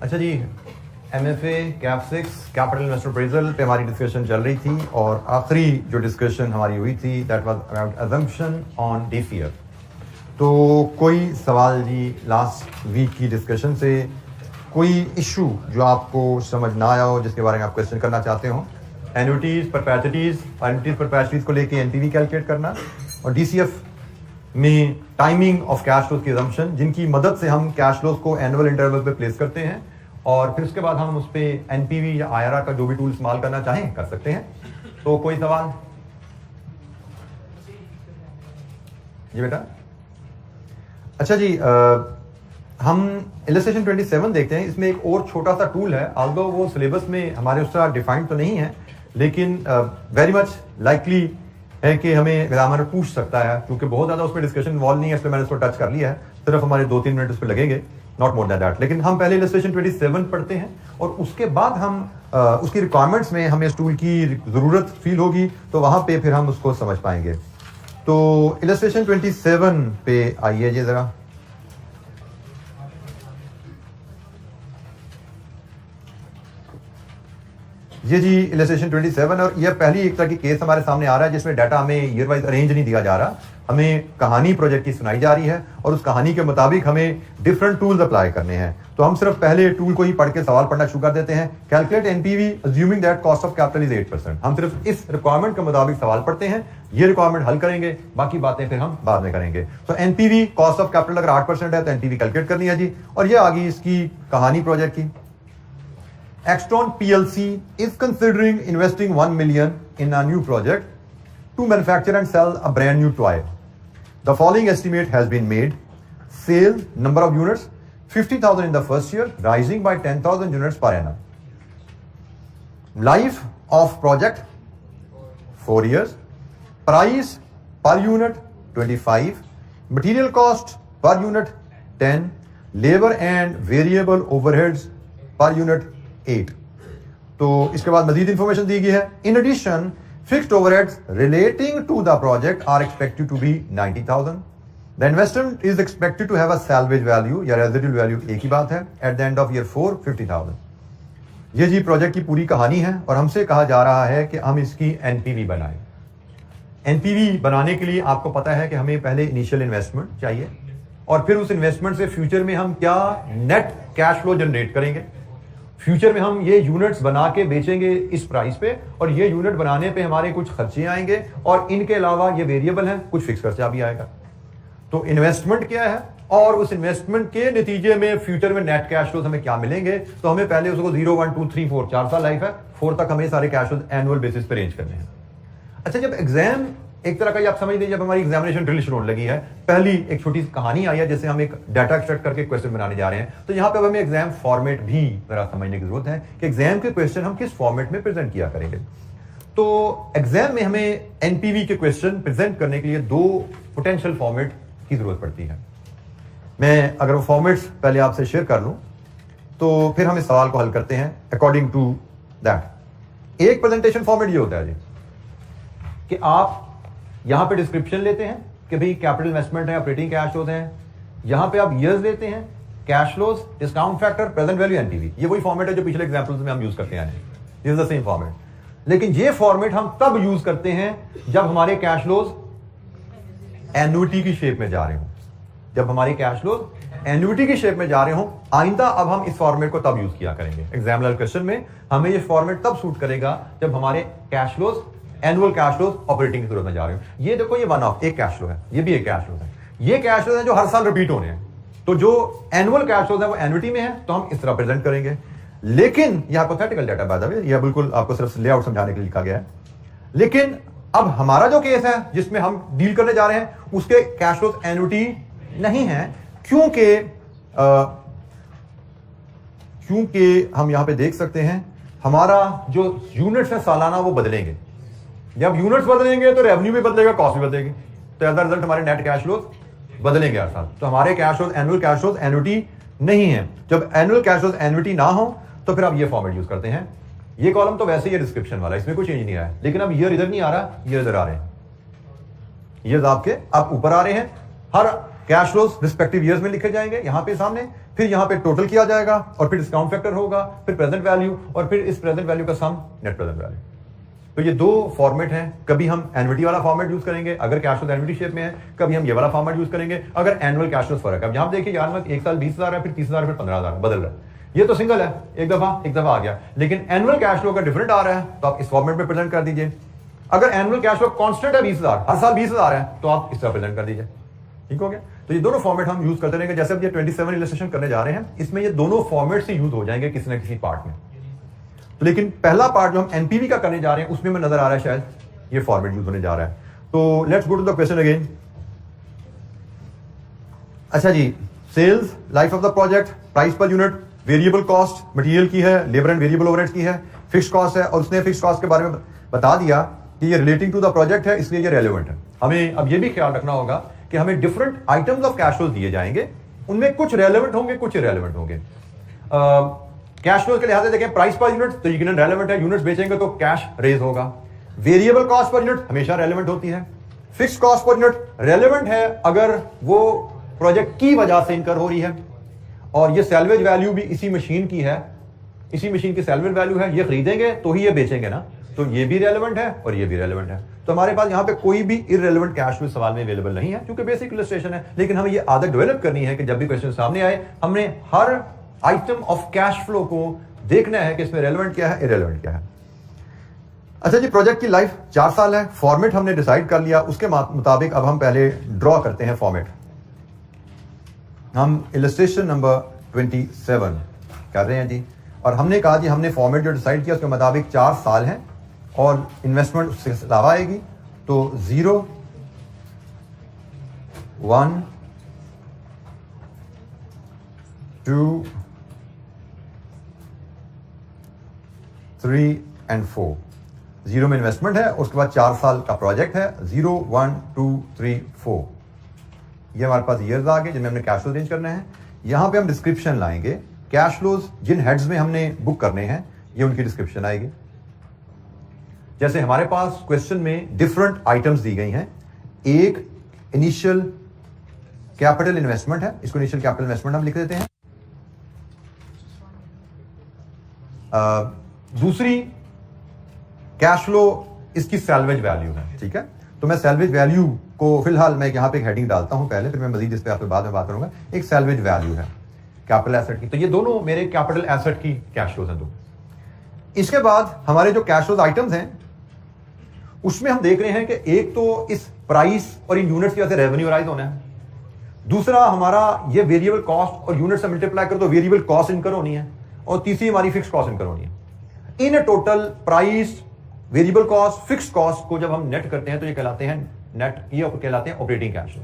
अच्छा जी, MFA cap 6 capital investor appraisal पे हमारी डिस्कशन चल रही थी और आखिरी जो डिस्कशन हमारी हुई थी that was about assumption on DCF। तो कोई सवाल जी लास्ट वीक की डिस्कशन से, कोई इशू जो आपको समझ ना आया हो जिसके बारे में आप क्वेश्चन करना चाहते हो? एन्युटीज परपैचुइटीज को लेके NPV कैलकुलेट करना और DCF में टाइमिंग ऑफ कैश फ्लोज की अजम्पशन, जिनकी मदद से हम कैश फ्लोज को एनुअल इंटरवल पे प्लेस करते हैं और फिर उसके बाद हम उस पर NPV या IRR का जो भी टूल इस्तेमाल करना चाहें कर सकते हैं। तो कोई सवाल जी बेटा? अच्छा जी, हम इलस्ट्रेशन 27 देखते हैं। इसमें एक और छोटा सा टूल है, ऑल्दो वो सिलेबस में हमारे उस तरह डिफाइंड तो नहीं है, लेकिन वेरी मच लाइकली है कि हमें एग्जामिनर पूछ सकता है, क्योंकि बहुत ज़्यादा उसमें डिस्कशन इन्वॉल्व नहीं है, इसलिए मैंने उसको टच कर लिया है। सिर्फ हमारे 2-3 मिनट उस पर लगेंगे, नॉट मोर दैन दैट। लेकिन हम पहले इलस्ट्रेशन 27 पढ़ते हैं और उसके बाद हम उसकी रिक्वायरमेंट्स में हमें इस टूल की ज़रूरत फील होगी, तो वहाँ पे फिर हम उसको समझ पाएंगे। तो इलस्ट्रेशन 27 पे आइए जी ज़रा। ये जी इलस्ट्रेशन 27 और यह पहली एक तरह की केस हमारे सामने आ रहा है जिसमें डाटा हमें ईयर वाइज अरेंज नहीं दिया जा रहा, हमें कहानी प्रोजेक्ट की सुनाई जा रही है और उस कहानी के मुताबिक हमें डिफरेंट टूल्स अप्लाई करने हैं। तो हम सिर्फ पहले टूल को ही पढ़ के सवाल पढ़ना शुरू कर देते हैं। Calculate NPV assuming that cost of capital is 8%। हम सिर्फ इस रिक्वायरमेंट के मुताबिक सवाल पढ़ते हैं, ये रिक्वायरमेंट हल करेंगे, बाकी बातें फिर हम बाद में करेंगे। तो NPV कॉस्ट ऑफ कैपिटल अगर 8% है तो NPV कैलकुलेट करनी है जी। और ये आ गई इसकी कहानी प्रोजेक्ट की। Extron PLC is considering investing 1 million in a new project to manufacture and sell a brand new toy. The following estimate has been made. Sale number of units 50,000 in the first year, rising by 10,000 units per annum. Life of project 4 years. Price per unit 25. Material cost per unit 10. Labor and variable overheads per unit 8। तो इसके बाद मजीद information दी गई है। In addition fixed overheads relating to the project are expected to be 90,000। The investment is expected to have a salvage value या residual value, एक ही बात है, at the end of year 4 50,000। ये जी प्रोजेक्ट की पूरी कहानी है और हमसे कहा जा रहा है कि हम इसकी NPV बनाएं। NPV बनाने के लिए आपको पता है कि हमें पहले इनिशियल इन्वेस्टमेंट चाहिए और फिर उस इन्वेस्टमेंट से फ्यूचर में हम क्या नेट कैश फ्लो जनरेट करेंगे। फ्यूचर में हम ये यूनिट्स बना के बेचेंगे इस प्राइस पे और ये यूनिट बनाने पे हमारे कुछ खर्चे आएंगे और इनके अलावा ये वेरिएबल है, कुछ फिक्स खर्चा भी आएगा। तो इन्वेस्टमेंट क्या है और उस इन्वेस्टमेंट के नतीजे में फ्यूचर में नेट कैश फ्लोज हमें क्या मिलेंगे। तो हमें पहले उसको 0 1 2 3 4 4 साल लाइफ है, 4 तक हमें सारे कैश फ्लोज एनुअल बेसिस पे अरेंज करने हैं। अच्छा, जब एग्जाम एक तरह का आप समझ लीजिए, जब हमारी एग्जामिनेशन ड्रिल शुरू होने लगी है, पहली एक छोटी सी कहानी आई है जैसे हम एक डाटा एक्सट्रैक्ट करके क्वेश्चन बनाने जा रहे हैं। तो यहाँ पे हमें एग्जाम फॉर्मेट भी जरा समझने की जरूरत है कि एग्जाम के क्वेश्चन हम किस फॉर्मेट में प्रेजेंट किया करेंगे। तो एग्जाम में हमें NPV के क्वेश्चन प्रेजेंट करने के लिए 2 पोटेंशियल फॉर्मेट की जरूरत पड़ती है। मैं अगर वो फॉर्मेट्स पहले आपसे शेयर कर लूं तो फिर हम इस सवाल को हल करते हैं अकॉर्डिंग टू दैट। एक प्रेजेंटेशन फॉर्मेट ये होता है जी कि आप यहां पे डिस्क्रिप्शन लेते हैं कि भाई कैपिटल इन्वेस्टमेंट है, ऑपरेटिंग कैश फ्लोज हैं, यहां पे आप ईयर्स लेते हैं, cash flows, discount factor, present value, NPV। ये वही फॉर्मेट है जो पिछले एग्जांपल्स में हम यूज करते हैं, this is the same format. लेकिन ये फॉर्मेट हम तब यूज करते हैं जब हमारे कैश फ्लोज एन्युटी की शेप में जा रहे हो। जब हमारे कैश फ्लोज एन्युटी की शेप में जा रहे हो, आइंदा अब हम इस फॉर्मेट को तब यूज किया करेंगे। एग्जामिनर क्वेश्चन में हमें ये फॉर्मेट तब सूट करेगा जब हमारे cash flows annual cash flows operating की जरूरत में जा रहे हो। ये देखो, ये वन ऑफ एक कैश फ्लो है, ये भी एक कैश फ्लो है। ये कैश फ्लो है जो हर साल रिपीट होने हैं। तो जो एनुअल कैश फ्लो है वो एन्युटी में है, तो हम इस तरह प्रेजेंट करेंगे। लेकिन यह hypothetical data by the way, यह बिल्कुल आपको सिर्फ लेआउट समझाने के लिए लिखा गया है। लेकिन अब हमारा जो केस है जिसमें हम डील करने जा रहे हैं उसके कैश फ्लोज एन्युटी नहीं है, क्योंकि हम यहां पे देख सकते हैं हमारा जो यूनिट्स है सालाना वो बदलेंगे। जब यूनिट्स बदलेंगे तो रेवेन्यू भी बदलेगा, कॉस्ट भी बदलेगी, तो एज अ रिजल्ट हमारे नेट कैश फ्लोज बदलेंगे हर साल। तो हमारे cash flows annual cash flows annuity नहीं है। जब एनुअल कैश फ्लोज एन्युटी ना हो तो फिर आप ये फॉर्मेट यूज करते हैं। ये कॉलम तो वैसे ही डिस्क्रिप्शन वाला, इसमें कोई चेंज नहीं आया, लेकिन अब ईयर इधर नहीं आ रहा, ईयर इधर आ रहे हैं। ईयर्स आपके अब ऊपर आ रहे हैं, हर कैश फ्लोज रिस्पेक्टिव ईयर्स में लिखे जाएंगे यहां पे सामने, फिर यहाँ पे टोटल किया जाएगा और फिर डिस्काउंट फैक्टर होगा, फिर प्रेजेंट वैल्यू और फिर इस प्रेजेंट वैल्यू का सम नेट प्रेजेंट वैल्यू। तो ये दो फॉर्मेट हैं। कभी हम एन्युटी वाला फॉर्मेट यूज करेंगे अगर कैश फ्लो एन्युटी शेप में है, कभी हम ये वाला फॉर्मेट यूज करेंगे अगर एनुअल कैश फ्लो फर्क है। अब यहाँ देखिए यार में एक साल 20,000 है, फिर 30,000, फिर 15,000 बदल रहा है। ये तो सिंगल है, एक दफा आ गया, लेकिन एनुअल कैश फ्लो का डिफरेंट आ रहा है तो आप इस फॉर्मेट में प्रेजेंट कर दीजिए। अगर एनुअल कैश फ्लो कांस्टेंट है 20,000, हर साल 20,000 है, तो आप इस तरह प्रेजेंट कर दीजिए। ठीक हो गया। तो ये दोनों फॉर्मेट हम यूज करते रहेंगे। जैसे अब ये 27 इलस्ट्रेशन करने जा रहे हैं, इसमें ये दोनों फॉर्मेट से यूज हो जाएंगे किसी न किसी पार्ट में। तो लेकिन पहला पार्ट जो हम एनपीवी का करने जा रहे हैं उसमें नजर आ रहा है शायद ये फॉर्मेट यूज होने जा रहा है। तो let's go to the question again. अच्छा जी, sales, life of the project, price per unit, variable cost material की है, लेबर एंड वेरिएबल ओवरहेड्स की है, फिक्स्ड कॉस्ट है, और उसने फिक्स्ड कॉस्ट के बारे में बता दिया कि ये रिलेटिंग टू द प्रोजेक्ट है, इसलिए ये रेलेवेंट है। हमें अब ये भी ख्याल रखना होगा कि हमें different items of cash flows दिए जाएंगे, उनमें कुछ रेलेवेंट होंगे, कुछ इररेलेवेंट होंगे। कैश फ्लोज के लिहाज से देखें, प्राइस पर यूनिट तो यकीनन रेलेवेंट है, यूनिट्स बेचेंगे तो कैश रेज होगा। वेरिएबल कॉस्ट पर यूनिट हमेशा रेलेवेंट होती है। Fixed cost per unit relevant है अगर वो प्रोजेक्ट की वजह से इनकर हो रही है, और ये सैल्वेज वैल्यू भी इसी मशीन की है, इसी मशीन की सैल्वेज वैल्यू है, ये खरीदेंगे तो ही ये बेचेंगे ना, तो ये भी रेलेवेंट है और ये भी रेलेवेंट है। तो हमारे पास यहाँ पे कोई भी इररेलेवेंट कैश फ्लो सवाल में अवेलेबल नहीं है, क्योंकि बेसिक इलस्ट्रेशन है। लेकिन हमें ये आदत डेवलप करनी है कि जब भी क्वेश्चन सामने आए, हमने हर आइटम ऑफ कैश फ्लो को देखना है कि इसमें रेलेवेंट क्या है, इररेलेवेंट क्या है। अच्छा जी, प्रोजेक्ट की लाइफ 4 साल है। फॉर्मेट हमने डिसाइड कर लिया, उसके मुताबिक अब हम पहले ड्रॉ करते हैं फॉर्मेट। हम इलस्ट्रेशन नंबर 27 कर रहे हैं जी, और हमने कहा जी हमने फॉर्मेट जो डिसाइड किया उसके मुताबिक 4 साल हैं और इन्वेस्टमेंट उससे अलावा आएगी। तो 0, 1, 2, 3 एंड 4। 0 में इन्वेस्टमेंट है, उसके बाद 4 साल का प्रोजेक्ट है। 0, 1, 2, 3, 4 ये हमारे पास ईयर्स आ गए जिनमें हमने कैश फ्लो अरेंज करना है। यहां पे हम डिस्क्रिप्शन लाएंगे, कैश फ्लोज जिन हेड्स में हमने बुक करने हैं ये उनकी डिस्क्रिप्शन आएगी। जैसे हमारे पास क्वेश्चन में डिफरेंट आइटम्स दी गई हैं। एक इनिशियल कैपिटल इन्वेस्टमेंट है, इसको इनिशियल कैपिटल इन्वेस्टमेंट हम लिख देते हैं। दूसरी कैश फ्लो इसकी सैल्वेज वैल्यू है। ठीक है, तो मैं सैल्वेज वैल्यू को फिलहाल मैं यहां पे एक हेडिंग डालता हूं पहले, फिर मैं मजीद इस पे आपसे बाद में बात करूंगा। एक सैल्वेज वैल्यू है कैपिटल एसेट की, तो ये दोनों मेरे कैपिटल एसेट की कैश फ्लोज हैं दो। इसके बाद हमारे जो कैश फ्लोज आइटम्स हैं उसमें हम देख रहे हैं कि एक तो इस प्राइस और इन यूनिट्स की वजह से रेवेन्यू राइज होना है, दूसरा हमारा ये वेरिएबल कॉस्ट और यूनिट से मल्टीप्लाई कर तो वेरिएबल कॉस्ट इनकर होनी है, और तीसरी हमारी फिक्स कॉस्ट इनकर होनी है। In total price, variable cost, fix cost को जब हम नेट करते हैं तो ये कहलाते हैं नेट, ये कहलाते हैं ऑपरेटिंग कैश फ्लो।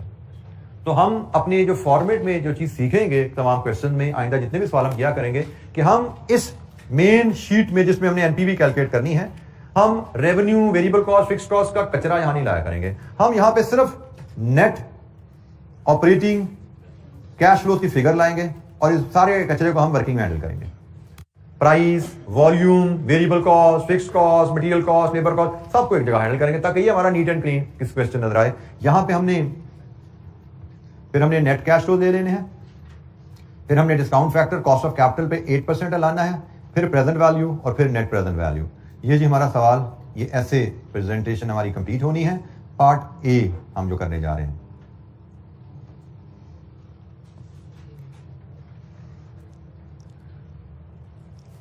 तो हम अपने जो फॉर्मेट में जो चीज सीखेंगे तमाम क्वेश्चन में, आइंदा जितने भी सवाल हम किया करेंगे कि हम इस मेन शीट में जिसमें हमने एनपीवी कैलकुलेट करनी है, हम revenue, variable cost, fix cost का कचरा यहां नहीं लाया करेंगे। हम यहां पे सिर्फ नेट ऑपरेटिंग कैश फ्लो की फिगर लाएंगे और इस सारे कचरे को हम वर्किंग में हैंडल करेंगे। Price, volume, variable cost, fix cost, material cost, labour cost, सबको एक जगह हैंडल करेंगे ताकि ये हमारा नीट एंड क्लीन किस क्वेश्चन नजर आए। यहां पे हमने नेट कैश फ्लो दे लेने हैं, फिर हमने discount factor cost of capital पे 8% लाना है, फिर प्रेजेंट वैल्यू और फिर नेट प्रेजेंट वैल्यू। ये जी हमारा सवाल, ये ऐसे प्रेजेंटेशन हमारी कंप्लीट होनी है। पार्ट ए हम जो करने जा रहे हैं।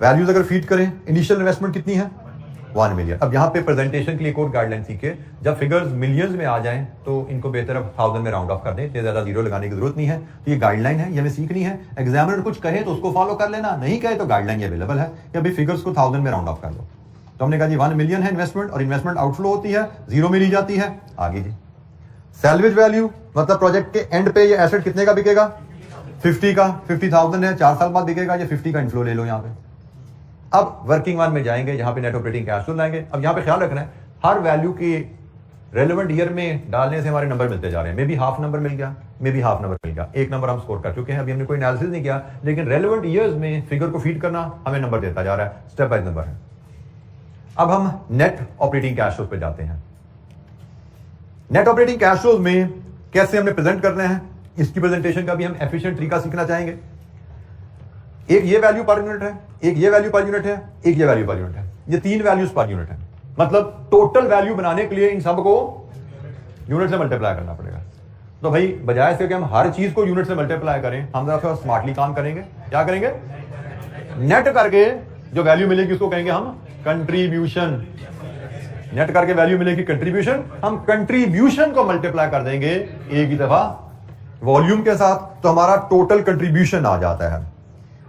वैल्यूज अगर फीड करें, इनिशियल इन्वेस्टमेंट कितनी है 1 मिलियन। अब यहां पे प्रेजेंटेशन के लिए एक और गाइडलाइन सीखे, जब फिगर्स मिलियंस में आ जाएं तो इनको बेहतर अब 1000 में राउंड ऑफ कर दें, ज्यादा जीरो लगाने की जरूरत नहीं है। तो ये गाइडलाइन है, ये हमें सीखनी है। एग्जामिनर कुछ कहे तो उसको फॉलो कर लेना, नहीं कहे तो गाइडलाइन ये अवेलेबल है कि अभी फिगर्स को 1000 में राउंड ऑफ कर लो। तो हमने कहा जी 1 मिलियन है इन्वेस्टमेंट, और इन्वेस्टमेंट आउटफ्लो होती है, 0 में ली जाती है। आगे जी सैल्वेज वैल्यू, मतलब प्रोजेक्ट के एंड पे ये एसेट कितने का बिकेगा, 50 का, 50,000 है, 4 साल बाद बिकेगा, ये 50 का इनफ्लो ले लो यहाँ पे। अब वर्किंग वन में जाएंगे, जहां पे नेट ऑपरेटिंग कैश फ्लो लाएंगे। अब यहां पे ख्याल रखना है, हर वैल्यू की रेलेवेंट ईयर में डालने से हमारे नंबर मिलते जा रहे हैं। मे बी हाफ नंबर मिल गया, मे बी हाफ नंबर मिल गया, 1 नंबर हम स्कोर कर चुके हैं। अभी हमने कोई एनालिसिस नहीं किया, लेकिन रेलेवेंट ईयर्स में फिगर को फीड करना हमें नंबर देता जा रहा है, स्टेप बाय नंबर है। अब हम नेट ऑपरेटिंग कैश फ्लो पे जाते हैं। नेट ऑपरेटिंग कैश फ्लो में कैसे हमने प्रेजेंट करना है, इसकी प्रेजेंटेशन का भी हम एफिशिएंट तरीका सीखना चाहेंगे। एक ये वैल्यू पर यूनिट है, एक ये वैल्यू पर यूनिट है, एक ये वैल्यू पर यूनिट है, ये 3 वैल्यूज पर यूनिट है। मतलब टोटल वैल्यू बनाने के लिए इन सबको यूनिट से मल्टीप्लाई करना पड़ेगा। तो भाई बजाय इसके कि हम हर चीज को यूनिट से मल्टीप्लाई करें, हम जरा स्मार्टली काम करेंगे। क्या करेंगे? नेट करके जो वैल्यू मिलेगी उसको कहेंगे हम कंट्रीब्यूशन। नेट करके वैल्यू मिलेगी कंट्रीब्यूशन, हम कंट्रीब्यूशन को मल्टीप्लाई कर देंगे एक ही दफा वॉल्यूम के साथ, तो हमारा टोटल कंट्रीब्यूशन आ जाता है।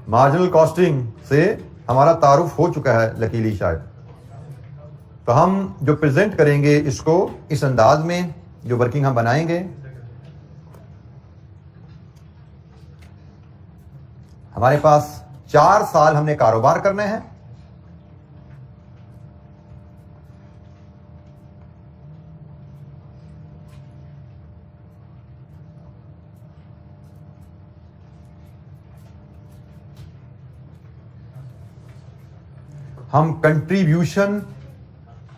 मार्जिनल कॉस्टिंग से हमारा तारुफ हो चुका है लकीली शायद। तो हम जो प्रेजेंट करेंगे इसको इस अंदाज में, जो वर्किंग हम बनाएंगे, हमारे पास 4 साल हमने कारोबार करना है। हम कंट्रीब्यूशन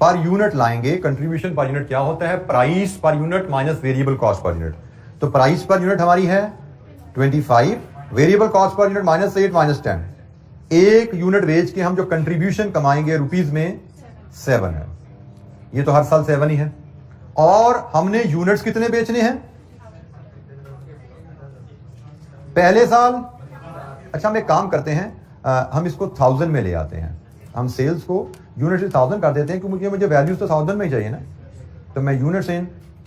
पर यूनिट लाएंगे। कंट्रीब्यूशन पर यूनिट क्या होता है? Price per unit minus variable cost per unit. तो प्राइस पर यूनिट हमारी है 25, वेरिएबल कॉस्ट पर यूनिट -8 -10। एक यूनिट बेच के हम जो कंट्रीब्यूशन कमाएंगे रुपीज में 7 है। ये तो हर साल 7 ही है। और हमने यूनिट्स कितने बेचने हैं पहले साल? अच्छा, हम एक काम करते हैं, हम इसको 1000 में ले आते हैं। हम सेल्स को यूनिट से 1000 कर देते हैं क्योंकि मुझे वैल्यूज तो 1000 में ही चाहिए ना। तो मैं यूनिट से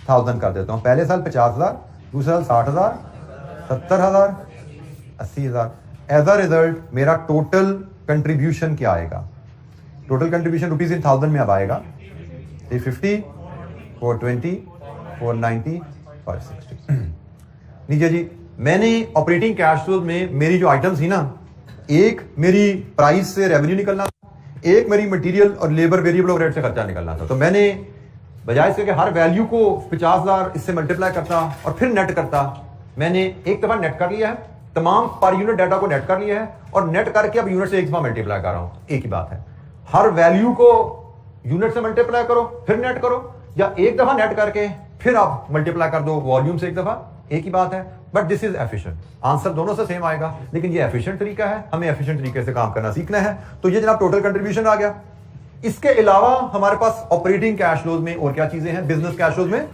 1000 कर देता हूं। पहले साल 50,000, दूसरा साल 60,000, 70,000, 80,000। एज अ रिजल्ट मेरा टोटल कंट्रीब्यूशन क्या आएगा? टोटल कंट्रीब्यूशन रुपीज इन 1000 में अब आएगा 350, 420, 490, 560। नीचे जी, मैंने ऑपरेटिंग कैश फ्लो में मेरी जो आइटम्स थी ना, एक मेरी प्राइस से रेवेन्यू निकलना, एक मेरी मटेरियल और लेबर वेरिएबल ओवरहेड से खर्चा निकलना था। तो मैंने बजाय इसके कि हर वैल्यू को 50,000 इससे मल्टीप्लाई करता और फिर नेट करता, मैंने एक दफा नेट कर लिया है, तमाम पर यूनिट डाटा को नेट कर लिया है और नेट करके अब यूनिट से एक दफा मल्टीप्लाई कर रहा हूं। एक ही बात है, हर वैल्यू को यूनिट से मल्टीप्लाई करो फिर नेट करो, या एक दफा नेट करके फिर आप मल्टीप्लाई कर दो वॉल्यूम से एक दफा, एक ही बात है। But this is efficient. Answer दोनों से सेम आएगा, लेकिन ये एफिशिएंट तरीका है, हमें एफिशिएंट तरीके से काम करना सीखना है। तो ये जनाब टोटल कंट्रीब्यूशन आ गया। इसके अलावा हमारे पास ऑपरेटिंग कैश फ्लोज में और क्या चीजें हैं? बिजनेस कैश फ्लोज में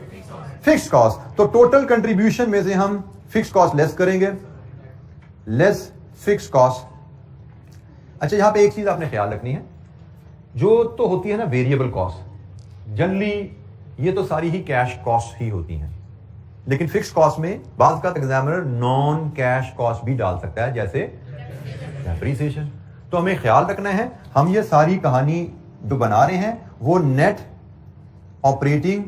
फिक्स्ड कॉस्ट। तो टोटल कंट्रीब्यूशन में से हम फिक्स्ड कॉस्ट लेस करेंगे, लेस फिक्स्ड कॉस्ट। अच्छा, यहां पे एक चीज आपने ख्याल रखनी है, जो तो होती है ना वेरिएबल कॉस्ट, जनरली ये तो सारी ही कैश कॉस्ट ही होती हैं, लेकिन फिक्स कॉस्ट में बात का एग्जामिनर नॉन कैश कॉस्ट भी डाल सकता है, जैसे डेप्रिसिएशन। तो हमें ख्याल रखना है, हम ये सारी कहानी जो बना रहे हैं वो नेट ऑपरेटिंग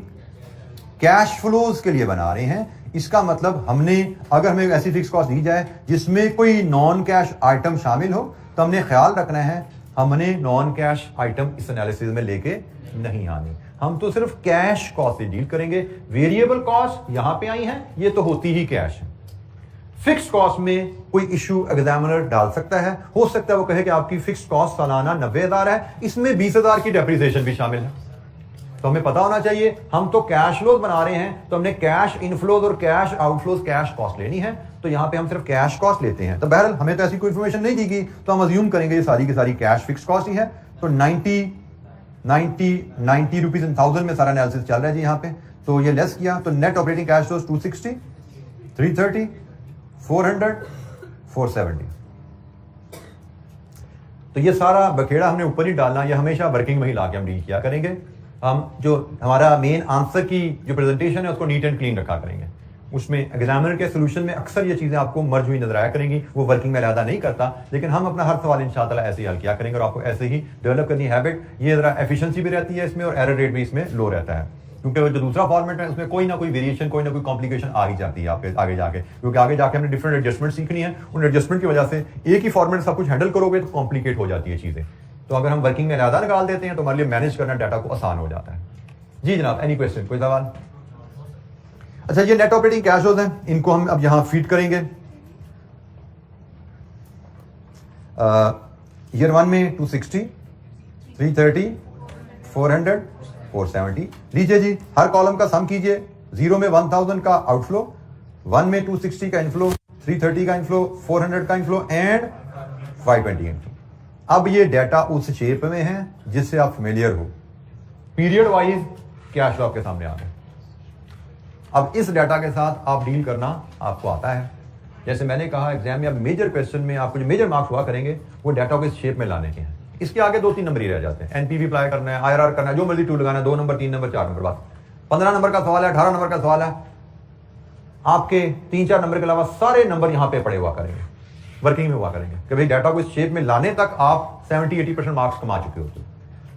कैश फ्लोज के लिए बना रहे हैं। इसका मतलब हमने, अगर हमें ऐसी फिक्स कॉस्ट दी जाए जिसमें कोई नॉन कैश आइटम शामिल हो, तो हमने ख्याल रखना है हमने नॉन कैश आइटम इस एनालिसिस में लेके नहीं आनी। हम तो सिर्फ कैश कॉस्ट से डील करेंगे। वेरिएबल कॉस्ट यहां पे आई है, ये तो होती ही कैश है। फिक्स्ड कॉस्ट में कोई इशू एग्जामिनर डाल सकता है, हो सकता है वो कहे कि आपकी फिक्स्ड कॉस्ट सालाना 90,000 है, इसमें 20,000 की डेप्रिसिएशन भी शामिल है। तो हमें पता होना चाहिए, हम तो कैश फ्लोज बना रहे हैं, तो हमने कैश इनफ्लोज और कैश आउटफ्लोज कैश कॉस्ट लेनी है। तो यहां पे हम सिर्फ कैश कॉस्ट लेते हैं। तो बहरहाल हमें तो ऐसी कोई इंफॉर्मेशन नहीं दी गई, तो हम अज्यूम करेंगे ये सारी की सारी कैश फिक्स कॉस्ट ही है। तो 90 रुपीज इन 1000 में सारा एनालिसिस चल रहा है जी यहाँ पे। तो ये लेस किया तो नेट ऑपरेटिंग कैश फ्लोज 260, 330, 400, 470। तो ये सारा बखेड़ा हमने ऊपर ही डालना, ये हमेशा वर्किंग में ही लाके हम डील किया करेंगे। हम जो हमारा मेन आंसर की जो प्रेजेंटेशन है उसको नीट एंड क्लीन रखा करेंगे। उसमें एग्जामिनर के सोल्यूशन में अक्सर ये चीजें आपको मर्ज हुई नजर आया करेंगी, वो वर्किंग में इरादा नहीं करता, लेकिन हम अपना हर सवाल इंशाअल्लाह ऐसे ही हल किया करेंगे और आपको ऐसे ही डेवलप करनी हैबिट। ये जरा एफिशिएंसी भी रहती है इसमें और एरर रेट भी इसमें लो रहता है, क्योंकि जो दूसरा फॉर्मेट है उसमें कोई ना कोई वेरिएशन, कोई ना कोई कॉम्प्लिकेशन आ ही जाती है आपके आगे जाके, क्योंकि आगे जाके हमने डिफरेंट एडजस्टमेंट सीखनी है। उन एडजस्टमेंट की वजह से एक ही फॉर्मेट सब कुछ हैंडल करोगे तो कॉम्प्लिकेट हो जाती है चीजें। तो अगर हम वर्किंग में इरादा निकाल देते हैं तो हमारे लिए मैनेज करना डाटा को आसान हो जाता है। जी जनाब, एनी क्वेश्चन, कोई सवाल? अच्छा, ये नेट ऑपरेटिंग कैश फ्लोज हैं, इनको हम अब यहां फीड करेंगे। ईयर 1 में 260, 330, 400, 470। लीजिए जी, हर कॉलम का सम कीजिए। 0 में 1000 का आउटफ्लो, 1 में 260 का इनफ्लो, 330 का इनफ्लो, 400 का इनफ्लो एंड 520 into। अब ये डाटा उस शेप में है जिससे आप फेमिलियर हो। पीरियड वाइज कैश फ्लो आपके सामने आ गया। अब इस डाटा के साथ आप डील करना आपको आता है। जैसे मैंने कहा एग्जाम या मेजर क्वेश्चन में आपको जो मेजर मार्क्स हुआ करेंगे वो डाटा को इस शेप में लाने के हैं। इसके आगे 2-3 नंबर ही रह जाते हैं। एनपीवी अप्लाई करना है, आईआरआर करना है, जो मर्जी टूल लगाना है, 2 नंबर 3 नंबर 4 नंबर, बात 15 नंबर का सवाल है, 18 नंबर का सवाल है, आपके 3-4 नंबर के अलावा सारे नंबर यहां पे पड़े हुआ करेंगे, वर्किंग में हुआ करेंगे कि भाई डाटा को इस शेप में लाने तक आप 70-80% मार्क्स कमा चुके हो।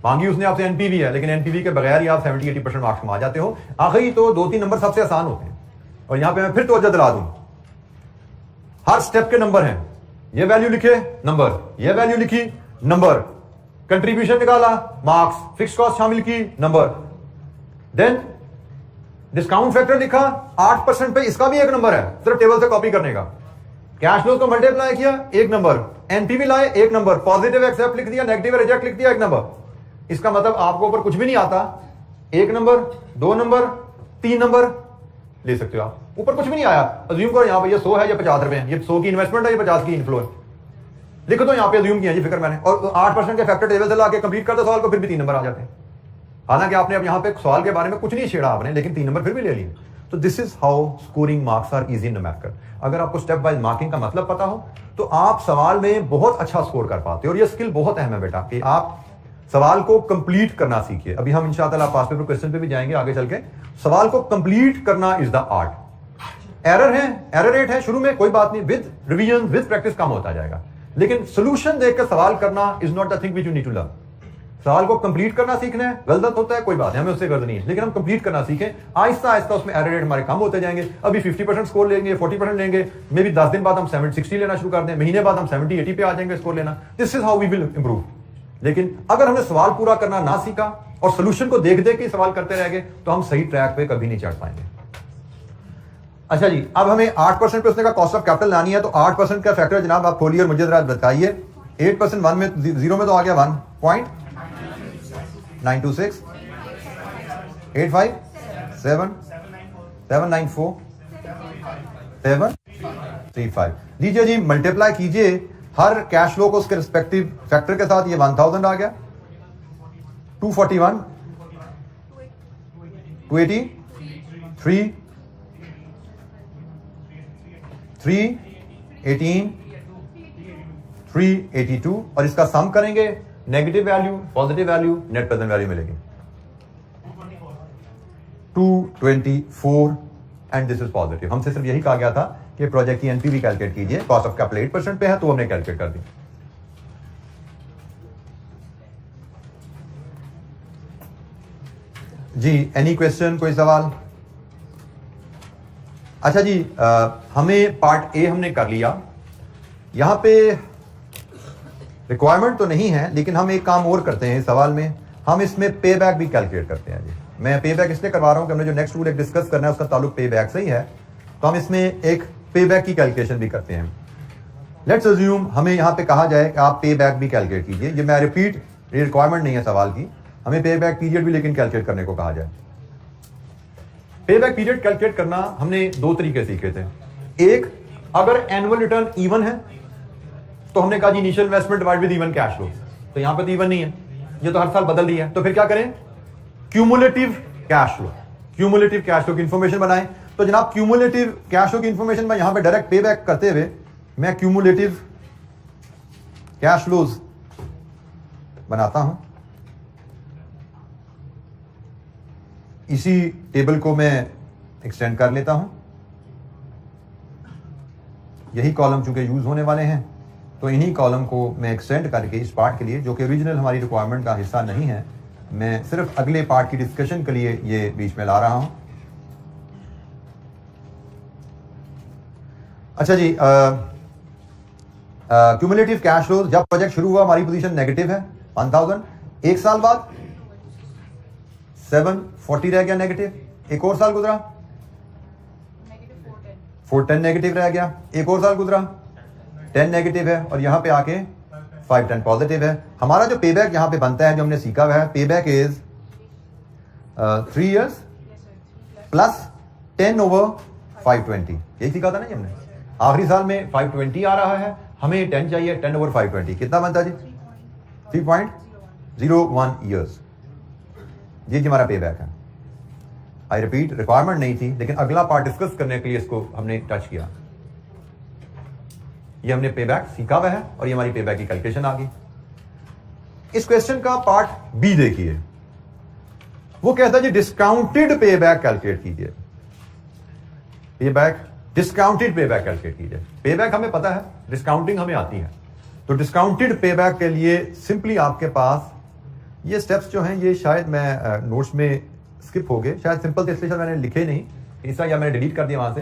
मांगी उसने आपसे एनपीवी है, लेकिन एनपीवी के बगैर ही आप 70-80% मार्क्स कमा जाते हो। आखिरी तो 2-3 नंबर सबसे आसान होते हैं। और यहां पे मैं फिर तवज्जो दिला दूं, हर स्टेप के नंबर हैं। ये वैल्यू लिखे नंबर, ये वैल्यू लिखी नंबर, कंट्रीब्यूशन निकाला मार्क्स, फिक्स कॉस्ट शामिल की नंबर, देन डिस्काउंट फैक्टर लिखा 8% पे, इसका भी एक नंबर है, सिर्फ टेबल से कॉपी करने का। कैश फ्लो को मल्टीप्लाई किया, एक नंबर, एनपीवी लाए, एक नंबर, पॉजिटिव एक्सेप्ट लिख दिया, नेगेटिव रिजेक्ट लिख दिया, एक नंबर। इसका मतलब आपको ऊपर कुछ भी नहीं आता, एक नंबर, 2 नंबर, 3 नंबर ले सकते हो आप। ऊपर कुछ भी नहीं आया, अज्यूम करो यहाँ पे ये 100 है, ये 50 रुपए है, ये 100 की इन्वेस्टमेंट है, ये 50 की इनफ्लो है, लिखो तो यहाँ पे अज्यूम किया जी, फिक्र मैंने, और 8% के फैक्टर टेबल से लाके कंप्लीट करते सवाल को, फिर भी 3 नंबर आ जाते हैं। हालांकि आपने अब यहाँ पे सवाल के बारे में कुछ नहीं छेड़ा आपने, लेकिन 3 नंबर फिर भी ले लिए। तो this is how scoring marks are easy in numerical. अगर आपको स्टेप वाइज मार्किंग का मतलब पता हो तो आप सवाल में बहुत अच्छा स्कोर कर पाते हो। और ये स्किल बहुत अहम है बेटा कि आप सवाल को कंप्लीट करना सीखिए। अभी हम इंशाअल्लाह पास पेपर क्वेश्चन पे भी जाएंगे आगे चल के। सवाल को कंप्लीट करना इज द आर्ट। एरर है, एरर रेट है शुरू में, कोई बात नहीं, विद रिवीजन विद प्रैक्टिस कम होता जाएगा, लेकिन सोल्यूशन देखकर सवाल करना is not the thing which you need to learn. सवाल को कंप्लीट करना सीखना है, गलत होता है कोई बात नहीं, हमें उससे गर्द नहीं है, लेकिन हम कंप्लीट करना सीखें। आहिस्ता आहिस्ता उसमें एरर रेट हमारे कम होते जाएंगे। अभी 50% स्कोर लेंगे, 40% लेंगे, मे बी 10 दिन बाद हम 70-60 लेना शुरू कर दें, महीने बाद हम 70-80 पे आ जाएंगे स्कोर लेना। This is how we will improve. लेकिन अगर हमने सवाल पूरा करना ना सीखा और सोल्यूशन को देख देख के सवाल करते रह गए तो हम सही ट्रैक पे कभी नहीं चढ़ पाएंगे। अच्छा जी, अब हमें 8% पे उसने का कॉस्ट ऑफ कैपिटल लानी है, तो 8% का फैक्टर जनाब आप खोलिए और मुझे जरा बताइए। 8% 1 में 0 में तो आ गया 1.926 85 7 794 735। लीजिए जी, मल्टीप्लाई कीजिए हर कैश फ्लो को उसके रिस्पेक्टिव फैक्टर के साथ। ये 1000 आ गया, 241 280 3 318 382 और इसका सम करेंगे, negative value positive value net present value मिलेगी 224 एंड दिस इज पॉजिटिव। हमसे सिर्फ यही कहा गया था कि प्रोजेक्ट की एनपीवी कैलकुलेट कीजिए। कॉस्ट ऑफ कैपिटल 8% पे है तो हमने कैलकुलेट कर दी। जी, एनी क्वेश्चन, कोई सवाल? अच्छा जी, हमें पार्ट ए हमने कर लिया। यहां पे रिक्वायरमेंट तो नहीं है, लेकिन हम एक काम और करते हैं इस सवाल में, हम इसमें पे बैक भी कैलकुलेट करते हैं जी। मैं पे बैक इसलिए करवा रहा हूं कि हमने जो नेक्स्ट रूल एक डिस्कस करना है उसका ताल्लुक पे बैक से ही है, तो हम इसमें एक पे बैक की कैलकुलेशन भी करते हैं। लेट्स अज्यूम हमें यहां पे कहा जाए कि आप पे बैक भी कैलकुलेट कीजिए। ये मैं रिपीट, रिक्वायरमेंट नहीं है सवाल की, हमें पे बैक पीरियड भी लेकिन कैलकुलेट करने को कहा जाए। पे बैक पीरियड कैलकुलेट करना हमने 2 तरीके सीखे थे। एक, अगर एनुअल रिटर्न इवन है तो हमने कहा जी initial investment divide with even cash flow, तो यहां पे तो इवन नहीं है, ये तो हर साल बदल रही है, तो फिर क्या करें, cumulative cash flow, cumulative cash flow की इंफॉर्मेशन बनाएं। तो जनाब क्यूमुलेटिव कैश फ्लो की इंफॉर्मेशन में यहां पे डायरेक्ट पे बैक करते हुए मैं क्यूमुलेटिव कैश फ्लोज बनाता हूं। इसी टेबल को मैं एक्सटेंड कर लेता हूं। यही कॉलम चूंकि यूज होने वाले हैं तो इन्हीं कॉलम को मैं एक्सटेंड करके इस पार्ट के लिए, जो कि ओरिजिनल हमारी रिक्वायरमेंट का हिस्सा नहीं है, मैं सिर्फ अगले पार्ट की डिस्कशन के लिए ये बीच में ला रहा हूं। अच्छा जी, क्यूमुलेटिव कैश फ्लो, जब प्रोजेक्ट शुरू हुआ हमारी पोजीशन नेगेटिव है 1000, एक साल बाद 740 रह गया नेगेटिव, एक और साल गुजरा 410 नेगेटिव रह गया, एक और साल गुजरा 10 नेगेटिव है, और यहां पे आके 510 पॉजिटिव है। हमारा जो पे बैक यहां पे बनता है, जो हमने सीखा हुआ है, पे बैक इज 3 years प्लस 10/520। यही सीखा था ना हमने। आखिरी साल में 520 आ रहा है, हमें 10 चाहिए, 10/520 कितना बनता जी? 3.01 ईयर्स। ये जी हमारा पे बैक है। आई रिपीट, रिक्वायरमेंट नहीं थी, लेकिन अगला पार्ट डिस्कस करने के लिए इसको हमने टच किया। ये हमने पे बैक सीखा हुआ है और ये हमारी पे बैक की कैलकुलेशन आ गई। इस क्वेश्चन का पार्ट बी देखिए, वो कहता है जी डिस्काउंटेड पे बैक कैलकुलेट कीजिए। पे back, discounted pay back calculate कीजिए। पे बैक हमें पता है, डिस्काउंटिंग हमें आती है, तो डिस्काउंटेड पे बैक के लिए सिंपली आपके पास ये स्टेप्स जो हैं, ये शायद मैं नोट्स में स्किप हो गए, शायद सिंपल थे इसलिए मैंने लिखे नहीं, ऐसा या मैंने डिलीट कर दिया वहां से।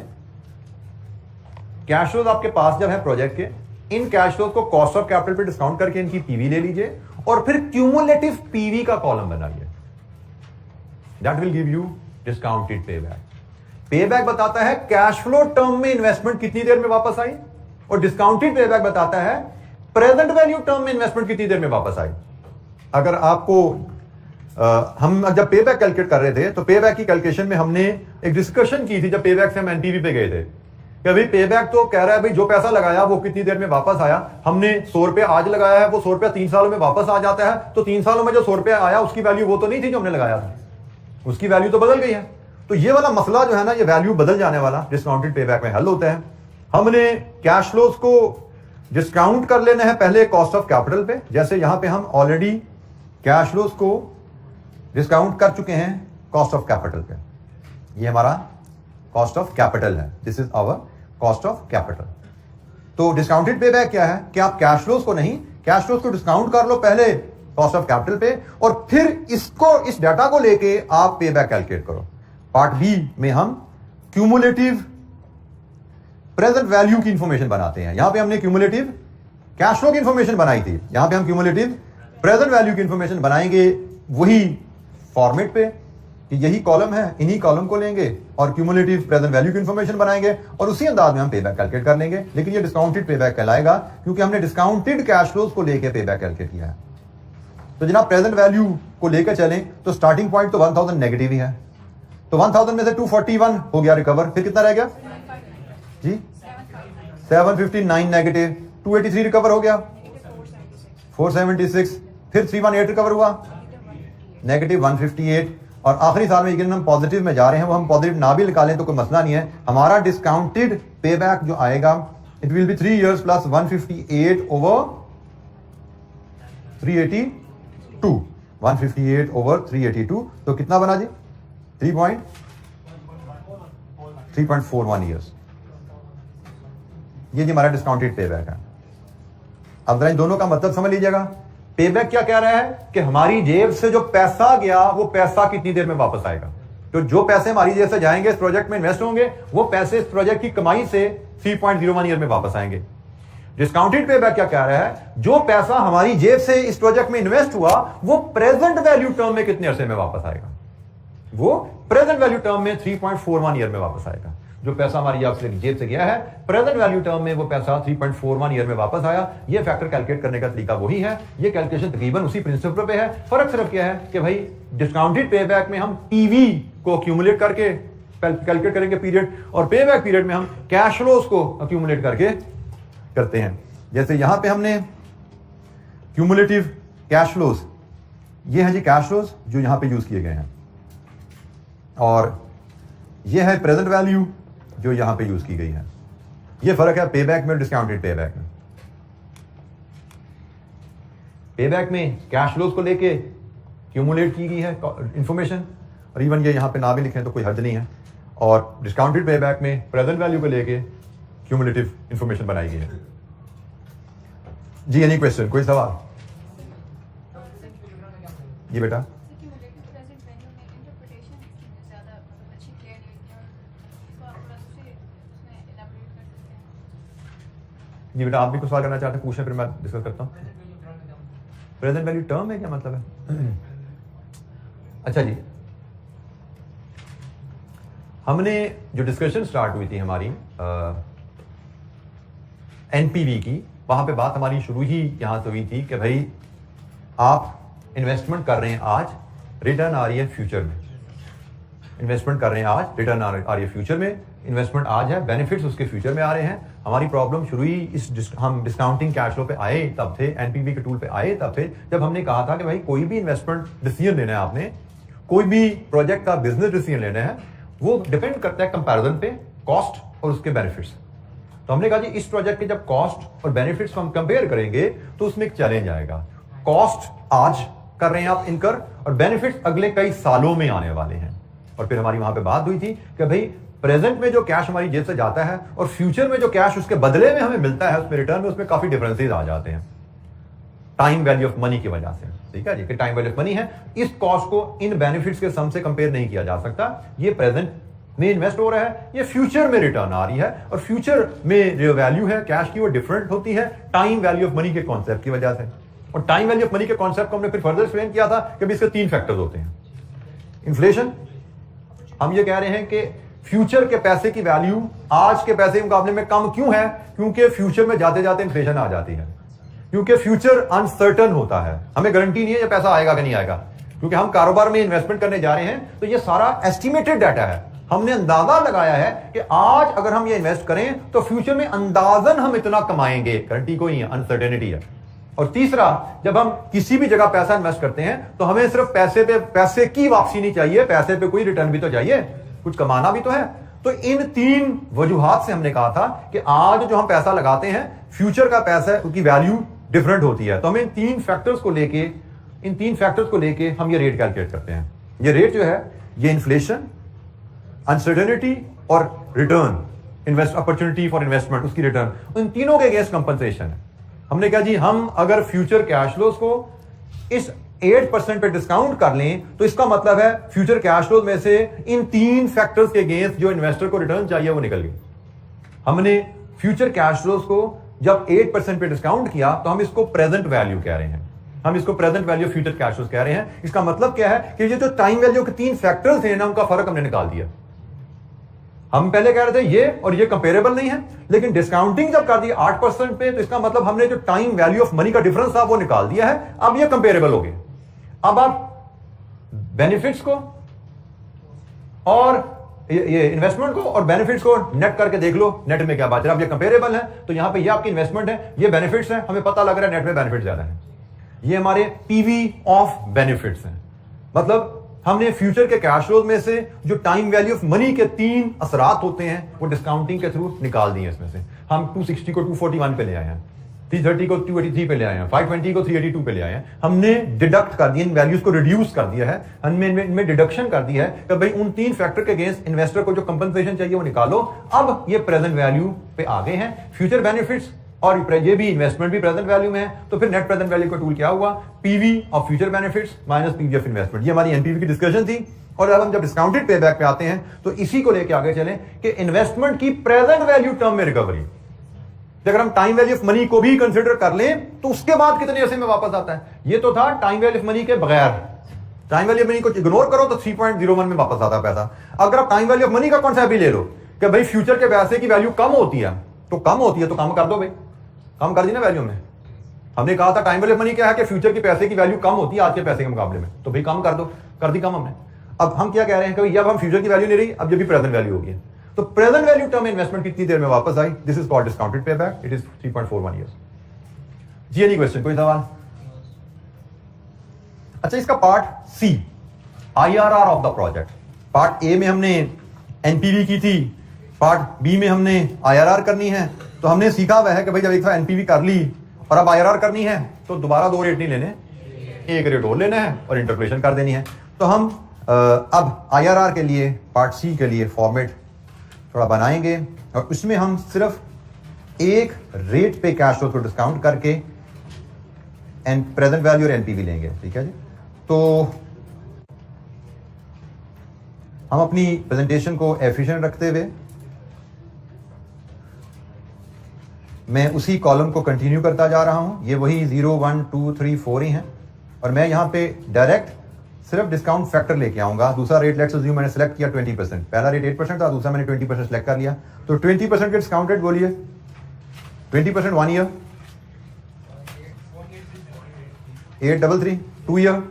कैश फ्लोज आपके पास जब है प्रोजेक्ट के, इन कैश फ्लोज को कॉस्ट ऑफ कैपिटल पे डिस्काउंट करके इनकी पीवी ले लीजिए और फिर क्यूमुलेटिव पीवी का कॉलम बनाइए। That will give you discounted pay back. पे बैक बताता है कैश फ्लो टर्म में इन्वेस्टमेंट कितनी देर में वापस आई, और डिस्काउंटेड पे बैक बताता है प्रेजेंट वैल्यू टर्म में इन्वेस्टमेंट कितनी देर में वापस आई। अगर आपको हम जब पे बैक कैलकुलेट कर रहे थे तो पे बैक की कैलकुलेशन में हमने एक डिस्कशन की थी, जब पे बैक से हम एनपीवी पे गए थे कि भाई पे बैक तो कह रहा है भाई जो पैसा लगाया वो कितनी देर में वापस आया। हमने 100 रुपए आज लगाया है, वो 100 रुपया 3 सालों में वापस आ जाता है, तो 3 सालों में जो 100 रुपया आया उसकी वैल्यू वो तो नहीं थी जो हमने लगाया था, उसकी वैल्यू तो बदल गई है। तो ये वाला मसला जो है ना, ये वैल्यू बदल जाने वाला डिस्काउंटेड पे बैक में हल होता है। हमने कैश फ्लोज को डिस्काउंट कर लेना है पहले कॉस्ट ऑफ कैपिटल पे, जैसे यहां पे हम ऑलरेडी कैश फ्लोज को डिस्काउंट कर चुके हैं कॉस्ट ऑफ कैपिटल पे। ये हमारा कॉस्ट ऑफ कैपिटल है, this is our cost of capital. तो डिस्काउंटेड पे बैक क्या है कि आप कैश फ्लोज को नहीं, कैश फ्लोज को डिस्काउंट कर लो पहले कॉस्ट ऑफ कैपिटल पे, और फिर इसको, इस डाटा को लेके आप पे बैक कैलकुलेट करो। पार्ट बी में हम क्यूमुलेटिव प्रेजेंट वैल्यू की इंफॉर्मेशन बनाते हैं। यहां पे हमने क्यूमुलेटिव कैश फ्लो की इंफॉर्मेशन बनाई थी, यहां पे हम क्यूमुलेटिव प्रेजेंट वैल्यू की इंफॉर्मेशन बनाएंगे वही फॉर्मेट पे कि यही कॉलम है, इन्हीं कॉलम को लेंगे और क्यूमुलेटिव प्रेजेंट वैल्यू की इंफॉर्मेशन बनाएंगे और उसी अंदाज में हम पे बैक कैलकुलेट कर लेंगे। लेकिन ये डिस्काउंटेड पे बैक कहलाएगा क्योंकि हमने डिस्काउंटेड कैश फ्लोज को लेकर पे बैक कैलकुलेट किया है। तो जनाब प्रेजेंट वैल्यू को लेकर चलें तो स्टार्टिंग पॉइंट तो 1000 नेगेटिव ही है, तो 1000 में से 241 हो गया रिकवर, फिर कितना रह गया जी? 759 नेगेटिव, 283 रिकवर हो गया, 476, फिर 318 रिकवर हुआ, नेगेटिव 158, और आखिरी साल में यकीनन हम पॉजिटिव में जा रहे हैं, वो हम पॉजिटिव ना भी निकालें तो कोई मसला नहीं है। हमारा डिस्काउंटेड पे बैक जो आएगा it will be 3 years plus 158 over 382, 158 over 382, तो कितना बना जी? 3.41 ईयर्स। ये जी हमारा डिस्काउंटेड पे बैक है। अब जरा इन दोनों का मतलब समझ लीजिएगा। पे बैक क्या कह रहा है कि हमारी जेब से जो पैसा गया वो पैसा कितनी देर में वापस आएगा। तो जो पैसे हमारी जेब से जाएंगे इस प्रोजेक्ट में इन्वेस्ट होंगे, वो पैसे इस प्रोजेक्ट की कमाई से 3.01 ईयर में वापस आएंगे। डिस्काउंटेड पे बैक क्या कह रहा है, जो पैसा हमारी जेब से इस प्रोजेक्ट में इन्वेस्ट हुआ वो प्रेजेंट वैल्यू टर्म में कितने अरसे में वापस आएगा, वो प्रेजेंट वैल्यू टर्म में 3.41 ईयर में वापस आएगा। जो पैसा हमारी जेब से गया है प्रेजेंट वैल्यू टर्म में वो पैसा 3.41 ईयर में वापस आया। ये फैक्टर कैलकुलेट करने का तरीका वही है, ये कैलकुलेशन तकरीबन उसी प्रिंसिपल पे है। फर्क सिर्फ क्या है कि भाई डिस्काउंटेड पे बैक में हम पीवी को अक्यूमुलेट करके कैलकुलेट करेंगे पीरियड, और पे बैक पीरियड में हम कैश फ्लोज को अक्यूमुलेट करके करते हैं। जैसे यहां पे हमने क्यूमुलेटिव कैश फ्लोज, ये है जी कैश फ्लोज जो यहां पे यूज किए गए हैं, और ये है प्रेजेंट वैल्यू जो यहां पे यूज की गई है। ये फर्क है पे बैक में डिस्काउंटेड पे बैक में। पे बैक में कैश फ्लोज को लेके क्यूमुलेट की गई है इंफॉर्मेशन, और इवन ये यहां पे ना भी लिखें तो कोई हर्ज नहीं है, और डिस्काउंटेड पे बैक में प्रेजेंट वैल्यू को लेके क्यूमुलेटिव इंफॉर्मेशन बनाई गई है। जी एनी क्वेश्चन, कोई सवाल? जी बेटा। जी बेटा, आप भी कुछ सवाल करना चाहते हैं, पूछें फिर मैं डिस्कस करता हूँ। प्रेजेंट वैल्यू टर्म है, क्या मतलब है? अच्छा जी, हमने जो डिस्कशन स्टार्ट हुई थी हमारी एनपीवी की, वहां पे बात हमारी शुरू ही यहां से हुई थी कि भाई आप इन्वेस्टमेंट कर रहे हैं आज, रिटर्न आ रही है फ्यूचर में। इन्वेस्टमेंट कर रहे हैं आज, रिटर्न आ रही है फ्यूचर में, इन्वेस्टमेंट आज है, बेनिफिट्स उसके फ्यूचर में आ रहे हैं। हमारी प्रॉब्लम शुरू ही हम डिस्काउंटिंग कैश फ्लो पे आए तब थे, एनपीवी के टूल पे आए तब थे, जब हमने कहा था कि भाई कोई भी इन्वेस्टमेंट डिसीजन लेना है आपने, कोई भी प्रोजेक्ट का बिजनेस डिसीजन लेना है, वो डिपेंड करता है कंपैरिजन पे, कॉस्ट और उसके बेनिफिट्स। तो हमने कहा जी इस प्रोजेक्ट के जब कॉस्ट और बेनिफिट्स हम कंपेयर करेंगे तो उसमें एक चैलेंज आएगा। कॉस्ट आज कर रहे हैं आप इनकर, और बेनिफिट्स अगले कई सालों में आने वाले हैं। और फिर हमारी वहां पे बात हुई थी कि भाई प्रेजेंट में जो कैश हमारी जेब से जाता है और फ्यूचर में जो कैश उसके बदले में हमें मिलता है, उसमें रिटर्न में उसमें काफी डिफरेंसेस आ जाते हैं टाइम वैल्यू ऑफ मनी की वजह से। ठीक है जी, कि टाइम वैल्यू ऑफ मनी है, इस कॉस्ट को इन बेनिफिट्स के सम से कंपेयर नहीं किया जा सकता। ये प्रेजेंट में इन्वेस्ट हो रहा है, ये फ्यूचर में रिटर्न आ रही है, और फ्यूचर में जो वैल्यू है कैश की वो डिफरेंट होती है टाइम वैल्यू ऑफ मनी के कॉन्सेप्ट की वजह से। और टाइम वैल्यू ऑफ मनी के कॉन्सेप्ट को हमने फिर फर्दर एक्सप्लेन किया था कि इसके 3 फैक्टर्स होते हैं। इन्फ्लेशन, हम ये कह रहे हैं कि फ्यूचर के पैसे की वैल्यू आज के पैसे के मुकाबले में कम क्यों है, क्योंकि फ्यूचर में जाते जाते इन्फ्लेशन आ जाती है, क्योंकि फ्यूचर अनसर्टन होता है, हमें गारंटी नहीं है ये पैसा आएगा कि नहीं आएगा, क्योंकि हम कारोबार में इन्वेस्टमेंट करने जा रहे हैं तो ये सारा एस्टिमेटेड डाटा है, हमने अंदाजा लगाया है कि आज अगर हम ये इन्वेस्ट करें तो फ्यूचर में अंदाजन हम इतना कमाएंगे, गारंटी कोई नहीं है, अनसर्टेनिटी है। और तीसरा, जब हम किसी भी जगह पैसा इन्वेस्ट करते हैं तो हमें सिर्फ पैसे की वापसी नहीं चाहिए, पैसे पे कोई रिटर्न भी तो चाहिए, कुछ कमाना भी तो है। तो इन 3 वजूहात से हमने कहा था कि आज जो हम पैसा लगाते हैं फ्यूचर का पैसा है, उसकी वैल्यू डिफरेंट होती है। तो हमें इन 3 फैक्टर्स को लेके हम ये रेट कैलकुलेट करते हैं। ये रेट जो है ये इन्फ्लेशन, अनसर्टेनिटी और रिटर्न, अपॉर्चुनिटी फॉर इन्वेस्टमेंट, उसकी रिटर्न, इन तीनों के अगेंस्ट कंपनसेशन है। हमने कहा जी हम अगर फ्यूचर कैश फ्लोज को इस 8% पे डिस्काउंट कर लें तो इसका मतलब है फ्यूचर कैश फ्लोज में से इन 3 फैक्टर्स के अगेंस्ट जो इन्वेस्टर को रिटर्न चाहिए वो निकल गई। हमने फ्यूचर कैश फ्लोज को जब 8% पे डिस्काउंट किया तो हम इसको प्रेजेंट वैल्यू कह रहे हैं, हम इसको present value future cash flows कह रहे हैं। इसका मतलब क्या है कि ये जो टाइम वैल्यू के 3 फैक्टर्स हैं ना, उनका फर्क हमने निकाल दिया। हम पहले कह रहे थे ये और ये कंपेरेबल नहीं है, लेकिन डिस्काउंटिंग जब कर दी 8% पे तो इसका मतलब हमने जो टाइम वैल्यू ऑफ मनी का डिफरेंस था वो निकाल दिया है, अब ये कंपेरेबल हो गए। अब आप बेनिफिट्स को और ये इन्वेस्टमेंट को और बेनिफिट्स को नेट करके देख लो, नेट में क्या बात है। अब ये कंपेरेबल है तो यहां पे ये आपकी इन्वेस्टमेंट है, ये बेनिफिट्स है, हमें पता लग रहा है नेट में बेनिफिट ज्यादा है। ये हमारे पीवी ऑफ बेनिफिट्स हैं, मतलब हमने फ्यूचर के कैश फ्लोज में से जो टाइम वैल्यू ऑफ मनी के 3 असरात होते हैं वो डिस्काउंटिंग के थ्रू निकाल दिए। इसमें से हम 260 को 241 पे ले आए हैं, 330 को 283 पे ले आए हैं, 520 को 382 पे ले आए हैं। हमने डिडक्ट कर दिया, इन वैल्यूज को रिड्यूस कर दिया है, हमने इनमें डिडक्शन कर दिया है कि भाई उन 3 फैक्टर के अगेंस्ट इन्वेस्टर को जो कंपनसेशन चाहिए वो निकालो। अब ये प्रेजेंट वैल्यू पे आ गए हैं, फ्यूचर बेनिफिट्स और ये भी इन्वेस्टमेंट भी प्रेजेंट वैल्यू में है। तो फिर नेट प्रेजेंट वैल्यू का टूल क्या हुआ, PV of future benefits minus PV of investment. ये हमारी एनपीवी की डिस्कशन थी। और अब हम जब डिस्काउंटेड पेबैक पे आते हैं तो इसी को लेके आगे चलें कि इन्वेस्टमेंट की प्रेजेंट वैल्यू टर्म में रिकवरी, अगर हम टाइम वैल्यू ऑफ मनी को भी कंसीडर कर लें तो उसके बाद कितने अरसे में वापस आता है। ये तो था टाइम वैल्यू ऑफ मनी के बगैर, टाइम वैल्यू ऑफ मनी को इग्नोर करो तो 3.01 में वापस आता है पैसा। अगर आप टाइम वैल्यू ऑफ मनी का कॉन्सेप्ट भी ले लो कि भाई फ्यूचर के पैसे की वैल्यू कम होती है तो कम कर दो भाई, कम कर दी ना वैल्यू में। हमने कहा था टाइम वैल्यू ऑफ मनी क्या है कि फ्यूचर के पैसे की वैल्यू कम होती है आज के पैसे के मुकाबले में, तो भाई कम कर दो, कर दी कम हमने। अब हम क्या कह रहे हैं कि अब हम फ्यूचर की वैल्यू नहीं रही, अब ये भी प्रेजेंट वैल्यू होगी। तो प्रेजेंट वैल्यू टर्म इन्वेस्टमेंट कितनी देर में वापस आई, this is called discounted payback, it is 3.41 years. जी एनी क्वेश्चन, कोई सवाल? अच्छा, इसका part C IRR of the project, part A में हमने एनपीवी की थी, पार्ट बी में हमने आईआरआर करनी है। तो हमने सीखा हुआ है कि भाई जब एक एनपीवी कर ली और अब आईआरआर करनी है तो दोबारा 2 रेट नहीं लेने, एक रेट और लेना है और इंटरप्रिटेशन कर देनी है। तो हम अब आईआरआर के लिए पार्ट सी के लिए फॉर्मेट थोड़ा बनाएंगे और उसमें हम सिर्फ एक रेट पे कैश फ्लो को डिस्काउंट करके प्रेजेंट वैल्यू और एनपीवी लेंगे। ठीक है जी। तो हम अपनी प्रेजेंटेशन को एफिशिएंट रखते हुए मैं उसी कॉलम को कंटिन्यू करता जा रहा हूं। ये वही 0, 1, 2, 3, 4 ही हैं और मैं यहां पे डायरेक्ट सिर्फ डिस्काउंट फैक्टर लेके आऊंगा। दूसरा रेट लेट्स अज्यूम मैंने सेलेक्ट किया 20%, पहला रेट 8% था, दूसरा मैंने 20% सेलेक्ट कर लिया। तो 20% के डिस्काउंटेड बोलिए 20% 1 ईयर, 833 2 ईयर,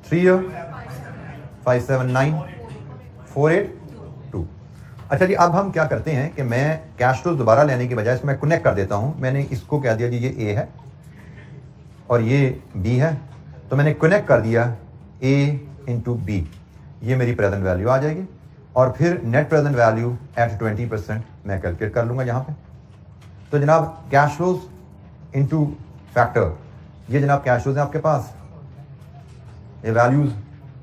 3 ईयर, 579,482। अच्छा जी, अब हम क्या करते हैं कि मैं कैश फ्लो दोबारा लेने की बजाय इसमें मैं कनेक्ट कर देता हूं। मैंने इसको कह दिया जी ये ए है और ये बी है, तो मैंने कनेक्ट कर दिया ए इंटू बी, ये मेरी प्रेजेंट वैल्यू आ जाएगी और फिर नेट प्रेजेंट वैल्यू एट 20% मैं कैलकुलेट कर लूंगा यहाँ पे। तो जनाब कैश फ्लोज इंटू फैक्टर, ये जनाब कैश फ्लोज है आपके पास, ये वैल्यूज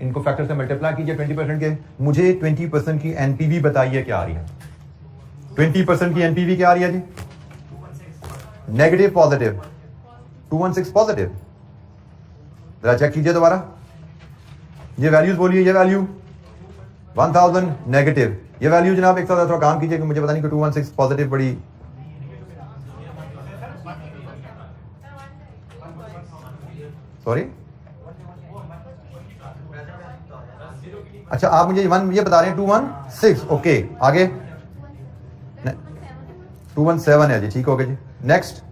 इनको फैक्टर से मल्टीप्लाई कीजिए 20% के। मुझे 20% की एनपीवी बताइए क्या आ रही है। 20% की एनपीवी क्या आ रही है जी? Negative positive 216 positive. जरा चेक कीजिए दोबारा, ये वैल्यूज बोलिए। ये वैल्यू 1000 नेगेटिव, ये वैल्यू जनाब एक साथ थोड़ा काम कीजिए कि मुझे पता नहीं कि 216 पॉजिटिव बड़ी। सॉरी, अच्छा आप मुझे ये बता रहे हैं 216, ओके। आगे 217 है जी, ठीक हो गया जी। नेक्स्ट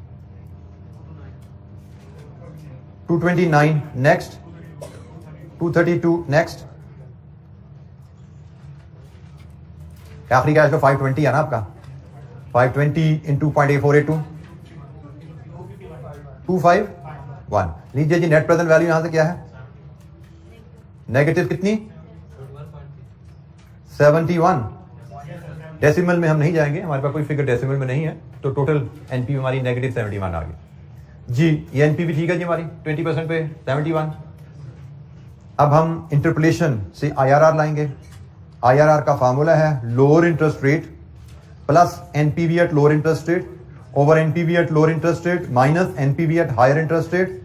229, नेक्स्ट 232, नेक्स्ट आखिरी कैश का 520 है ना आपका, 520 इंटू 0.8482 251। लीजिए जी, नेट प्रेजेंट वैल्यू यहां से क्या है? नेगेटिव कितनी? 71। डेसिमल में हम नहीं जाएंगे, हमारे पास कोई फिगर डेसिमल में नहीं है, तो टोटल एनपी हमारी नेगेटिव 71 आ गई जी। ये एनपी भी ठीक है जी हमारी 20% पे 71। अब हम इंटरपोलेशन से आईआरआर लाएंगे। आईआरआर का फार्मूला है lower interest rate plus NPV at lower interest rate over NPV at lower interest rate minus NPV at higher interest rate,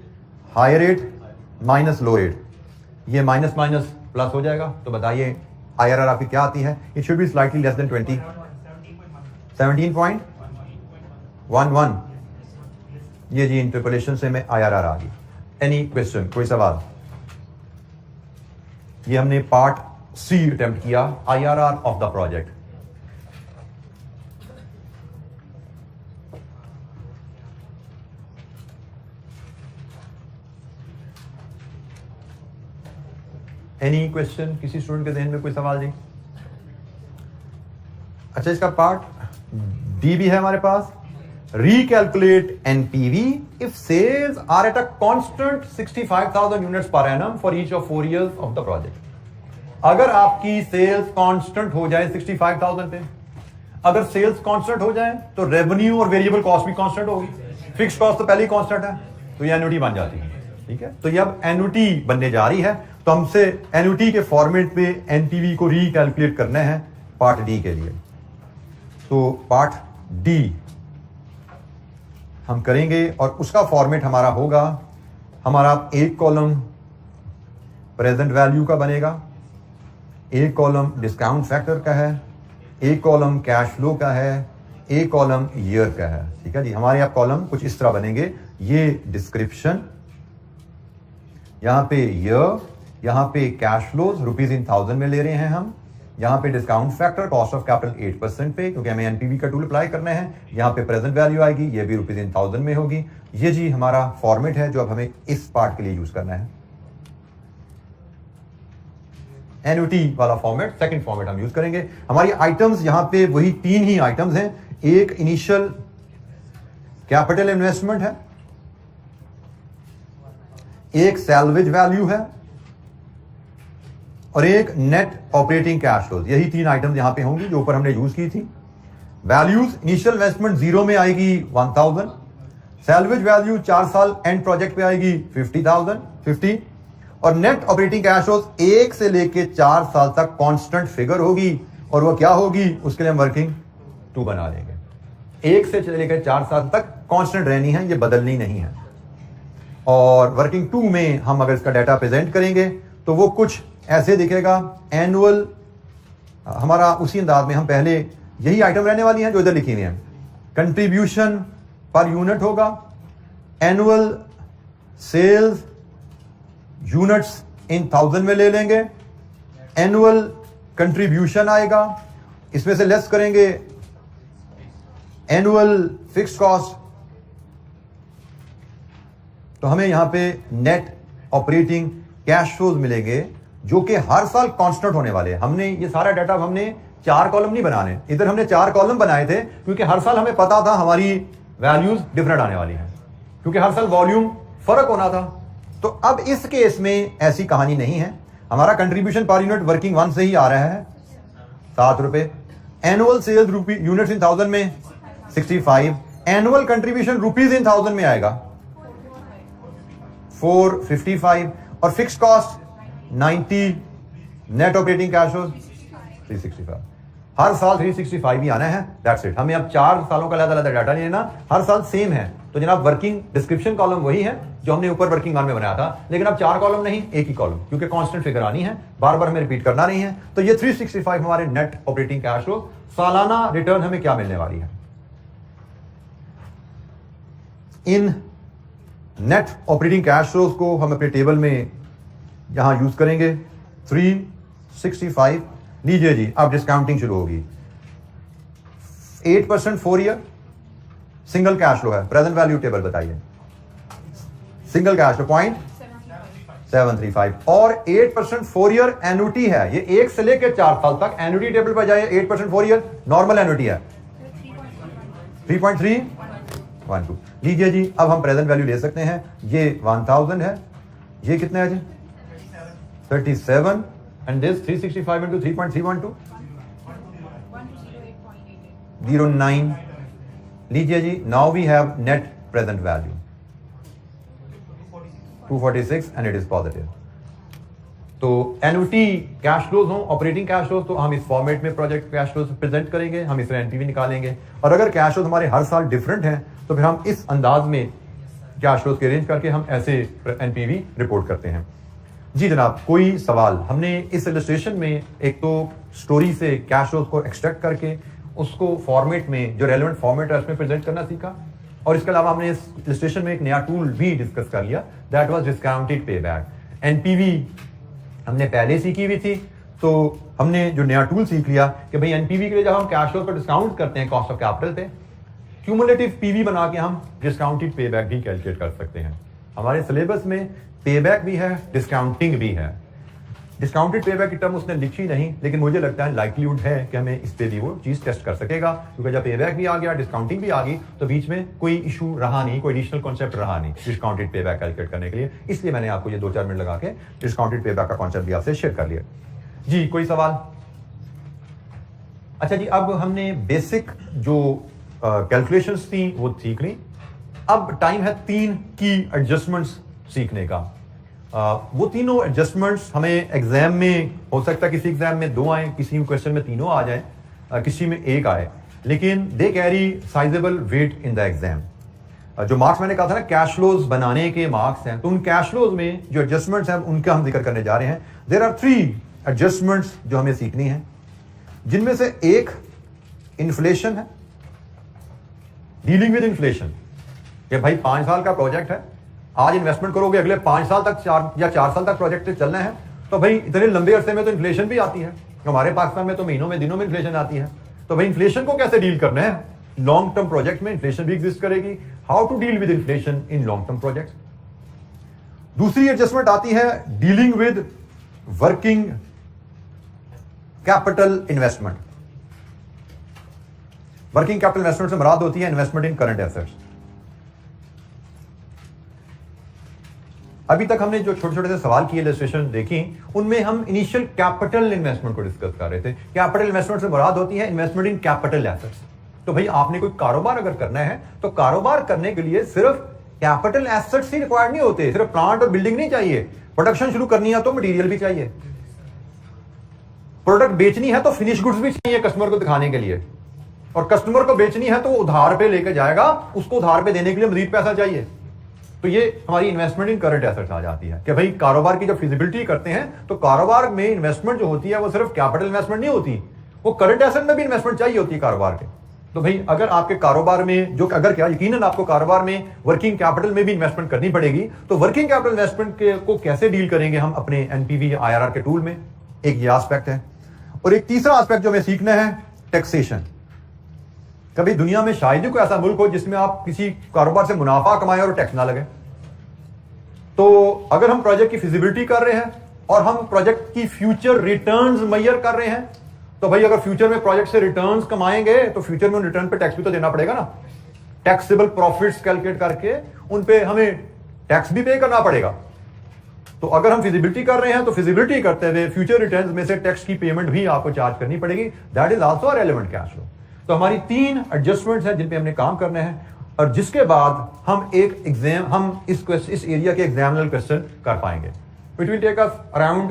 higher rate minus low rate. ये माइनस माइनस प्लस हो जाएगा। तो बताइए IRR आपकी क्या आती है? It should be slightly less than 20, 17.11। ये जी इंटरपोलेशन से में आईआरआर आ गई। एनी क्वेश्चन, कोई सवाल? ये हमने पार्ट सी अटेम्प्ट किया, IRR of the project. Any question? किसी स्टूडेंट के ध्यान में कोई सवाल जी? अच्छा, इसका पार्ट डी भी है हमारे पास। Recalculate NPV if sales are at a constant 65,000 units per annum for each of 4 years of the project. अगर आपकी सेल्स कांस्टेंट हो जाए 65,000 पे, अगर सेल्स कांस्टेंट हो जाए तो रेवेन्यू और वेरिएबल कॉस्ट भी कांस्टेंट होगी। फिक्स्ड कॉस्ट तो पहले ही कांस्टेंट है, तो ये एन्युटी बन जाती है। ठीक है, तो ये अब एन्युटी बनने जा रही है, तो हमसे एन्युटी के फॉर्मेट पे एनपीवी को रिकैलकुलेट करना है पार्ट डी के लिए। तो पार्ट डी हम करेंगे और उसका फॉर्मेट हमारा होगा, हमारा एक कॉलम प्रेजेंट वैल्यू का बनेगा, एक कॉलम डिस्काउंट फैक्टर का है, एक कॉलम कैश फ्लो का है, एक कॉलम ईयर का है। ठीक है जी, हमारे यहाँ कॉलम कुछ इस तरह बनेंगे। ये डिस्क्रिप्शन, यहां पे ईयर, यहां पे कैश फ्लोज रुपीज इन 1000 में ले रहे हैं हम, यहाँ पे discount factor cost of capital 8% पे, क्योंकि हमें एनपीवी का टूल अप्लाई करना है। यहाँ पे प्रेजेंट वैल्यू आएगी, ये भी रुपीज इन 1000 में होगी। ये जी हमारा फॉर्मेट है जो अब हमें इस पार्ट के लिए यूज करना है। एन्युटी वाला फॉर्मेट, सेकंड फॉर्मेट हम यूज करेंगे। हमारी आइटम्स यहाँ पे वही 3 ही आइटम्स हैं। एक इनिशियल कैपिटल इन्वेस्टमेंट है, एक सैल्वेज वैल्यू है और एक नेट ऑपरेटिंग कैश फ्लोज। यही 3 आइटम्स यहां पे होंगी जो ऊपर हमने यूज की थी। वैल्यूज, इनिशियल इन्वेस्टमेंट 0 में आएगी 1000, सैल्वेज वैल्यू 4 साल एंड प्रोजेक्ट पे आएगी 50,050 और नेट ऑपरेटिंग कैश फ्लोज 1 से लेके 4 साल तक कांस्टेंट फिगर होगी। और वो क्या होगी, उसके लिए हम वर्किंग 2 बना लेंगे। 1 से लेकर 4 साल तक कांस्टेंट रहनी है, ये बदलनी नहीं है। और वर्किंग 2 में हम अगर इसका डाटा प्रेजेंट करेंगे तो वो कुछ ऐसे दिखेगा। एनुअल हमारा उसी अंदाज में, हम पहले यही आइटम रहने वाली हैं जो इधर लिखी हुई हैं। कंट्रीब्यूशन पर यूनिट होगा, एनुअल सेल्स यूनिट्स इन 1000 में ले लेंगे, एनुअल कंट्रीब्यूशन आएगा, इसमें से लेस करेंगे एनुअल फिक्स्ड कॉस्ट, तो हमें यहां पे नेट ऑपरेटिंग कैश फ्लोज मिलेंगे जो कि हर साल कांस्टेंट होने वाले हैं। हमने ये सारा डाटा हमने 4 कॉलम नहीं बनाने, इधर हमने 4 कॉलम बनाए थे क्योंकि हर साल हमें पता था हमारी वैल्यूज डिफरेंट आने वाली हैं, क्योंकि हर साल वॉल्यूम फर्क होना था। तो अब इस केस में ऐसी कहानी नहीं है। हमारा कंट्रीब्यूशन पर यूनिट वर्किंग 1 से ही आ रहा है 7 रुपए। एनुअल सेल्स यूनिट्स इन 1000 में 65। एनुअल कंट्रीब्यूशन रुपीज इन 1000 में आएगा 455 और fix cost 90। Net operating cash flow 365। हर साल 365 ही आना है, दैट्स इट। हमें अब 4 सालों का अलग-अलग डाटा नहीं लेना, हर साल सेम है। तो जनाब वर्किंग डिस्क्रिप्शन कॉलम वही है जो हमने ऊपर वर्किंग 1 में बनाया था, लेकिन अब 4 कॉलम नहीं, एक ही कॉलम, क्योंकि कांस्टेंट फिगर आनी है, बार बार हमें रिपीट करना नहीं है। तो ये 365 हमारे नेट ऑपरेटिंग कैश फ्लो, सालाना रिटर्न हमें क्या मिलने वाली है। इन नेट ऑपरेटिंग कैश फ्लोज को हम अपने टेबल में यहां यूज करेंगे। 365 लीजिए जी, अब डिस्काउंटिंग शुरू होगी। 8% 4 ईयर सिंगल कैश फ्लो है, प्रेजेंट वैल्यू टेबल बताइए। सिंगल कैश फ्लो 0.735 और 8% 4 ईयर एन्युटी है। ये 1 से लेकर 4 साल तक एन्युटी टेबल पर जाइए। 8% 4 ईयर नॉर्मल एन्युटी है 3.312। लीजिए जी, अब हम प्रेजेंट वैल्यू ले सकते हैं। ये 1000 है, ये कितना है जी 37 एंड दिस 365 into 3.312 09। लीजिए जी, now we have net present value 246 and it is positive. तो एन्युटी कैश फ्लोज हो, ऑपरेटिंग कैश फ्लोज, तो हम इस फॉर्मेट में प्रोजेक्ट कैश फ्लोज प्रेजेंट करेंगे, हम इसमें एनपीवी निकालेंगे। और अगर कैश फ्लोज हमारे हर साल डिफरेंट हैं तो फिर हम इस अंदाज में कैश फ्लोज के अरेंज करके हम ऐसे एनपीवी रिपोर्ट करते हैं। जी जनाब, कोई सवाल? हमने इस इलस्ट्रेशन में एक तो स्टोरी से कैश फ्लोज को एक्सट्रैक्ट करके उसको फॉर्मेट में, जो रेलेवेंट फॉर्मेट है उसमें प्रेजेंट करना सीखा। और इसके अलावा हमने इस इलस्ट्रेशन में एक नया टूल भी डिस्कस कर लिया, that was discounted pay back. NPV हमने पहले सीखी हुई थी, तो हमने जो नया टूल सीख लिया कि भाई एनपीवी के लिए जब हम कैश फ्लो पर डिस्काउंट करते हैं कॉस्ट ऑफ कैपिटल पे, क्यूमुलेटिव पीवी बना के हम डिस्काउंटेड पे बैक भी कैलकुलेट कर सकते हैं। हमारे सिलेबस में पे बैक भी है, डिस्काउंटिंग भी है। डिस्काउंटेड पे बैक की टर्म उसने लिखी नहीं, लेकिन मुझे लगता है लाइक्लीहुड है कि हमें इस पे भी वो चीज टेस्ट कर सकेगा, क्योंकि जब पे बैक भी आ गया, डिस्काउंटिंग भी आ गई, तो बीच में कोई इशू रहा नहीं, कोई एडिशनल कॉन्सेप्ट रहा नहीं डिस्काउंटेड पे बैक कैलकुलेट करने के लिए। इसलिए मैंने आपको ये 2-4 मिनट लगा के डिस्काउंटेड पे बैक का कॉन्सेप्ट भी आपसे शेयर कर लिया। जी कोई सवाल? अच्छा जी, अब हमने बेसिक जो कैलकुलेशंस थी वो सीख ली। अब टाइम है 3 की एडजस्टमेंट्स सीखने का। वो तीनों एडजस्टमेंट्स हमें एग्जाम में हो सकता है, किसी एग्जाम में 2 आए, किसी क्वेश्चन में 3 आ जाए, किसी में 1 आए, लेकिन they carry sizable weight in the exam. जो मार्क्स मैंने कहा था ना कैश फ्लोज बनाने के मार्क्स हैं, तो उन कैश फ्लोज में जो एडजस्टमेंट्स हैं उनका हम जिक्र करने जा रहे हैं। देयर आर 3 एडजस्टमेंट्स जो हमें सीखनी है, जिनमें से एक इन्फ्लेशन है, डीलिंग विद इन्फ्लेशन। कि भाई 5 साल का प्रोजेक्ट है, आज इन्वेस्टमेंट करोगे, अगले 5 साल तक 4 साल तक प्रोजेक्ट चलना है, तो भाई इतने लंबे अरसे में तो इन्फ्लेशन भी आती है। हमारे पाकिस्तान में तो महीनों में, दिनों में इन्फ्लेशन आती है। तो भाई इन्फ्लेशन को कैसे डील करना है? लॉन्ग टर्म प्रोजेक्ट में इन्फ्लेशन भी एग्जिस्ट करेगी। How to deal with inflation in long term project. दूसरी एडजस्टमेंट आती है dealing with working capital investment. Working capital investment से मुराद होती है इन्वेस्टमेंट इन करंट एसेट्स। अभी तक हमने जो छोटे छोटे से सवाल किए, इलस्ट्रेशन देखी, उनमें हम इनिशियल कैपिटल इन्वेस्टमेंट को डिस्कस कर रहे थे। कैपिटल इन्वेस्टमेंट से मुराद होती है इन्वेस्टमेंट इन कैपिटल एसेट्स। तो भाई आपने कोई कारोबार अगर करना है, तो कारोबार करने के लिए सिर्फ कैपिटल एसेट्स ही रिक्वायर्ड नहीं होते, सिर्फ प्लांट और बिल्डिंग नहीं चाहिए। प्रोडक्शन शुरू करनी है तो मटेरियल भी चाहिए, प्रोडक्ट बेचनी है तो फिनिश गुड्स भी चाहिए कस्टमर को दिखाने के लिए, और कस्टमर को बेचनी है तो उधार पे लेकर जाएगा, उसको उधार पे देने के लिए मजीद पैसा चाहिए। तो ये हमारी इन्वेस्टमेंट इन करंट एसेट्स आ जाती है कि भाई कारोबार की जब फिजिबिलिटी करते हैं, तो कारोबार में इन्वेस्टमेंट जो होती है वो सिर्फ कैपिटल इन्वेस्टमेंट नहीं होती, वो करंट एसेट में भी इन्वेस्टमेंट चाहिए होती है कारोबार के। तो भाई अगर आपके कारोबार में जो अगर क्या यकीनन आपको कारोबार में वर्किंग कैपिटल में भी इन्वेस्टमेंट करनी पड़ेगी, तो वर्किंग कैपिटल इन्वेस्टमेंट को कैसे डील करेंगे हम अपने एनपीवी या आईआरआर के टूल में, एक ये एस्पेक्ट है। और एक तीसरा एस्पेक्ट जो हमें सीखना है टैक्सेशन। कभी दुनिया में शायद ही कोई ऐसा मुल्क हो जिसमें आप किसी कारोबार से मुनाफा कमाएं और टैक्स ना लगे। तो अगर हम प्रोजेक्ट की फिजिबिलिटी कर रहे हैं और हम प्रोजेक्ट की फ्यूचर रिटर्न्स मेजर कर रहे हैं, तो भाई अगर फ्यूचर में प्रोजेक्ट से रिटर्न्स कमाएंगे तो फ्यूचर में उन रिटर्न पे टैक्स भी तो देना पड़ेगा ना। टैक्सेबल प्रॉफिट्स कैलकुलेट करके उन पे हमें टैक्स भी पे करना पड़ेगा। तो अगर हम फिजिबिलिटी कर रहे हैं तो फिजिबिलिटी करते हुए फ्यूचर रिटर्न्स में से टैक्स की पेमेंट भी आपको चार्ज करनी पड़ेगी। That is also a relevant cash flow. तो हमारी 3 एडजस्टमेंट्स हैं जिन पे हमने काम करने हैं, और जिसके बाद हम इस एरिया के एग्जामिनल क्वेश्चन कर पाएंगे। It will take us around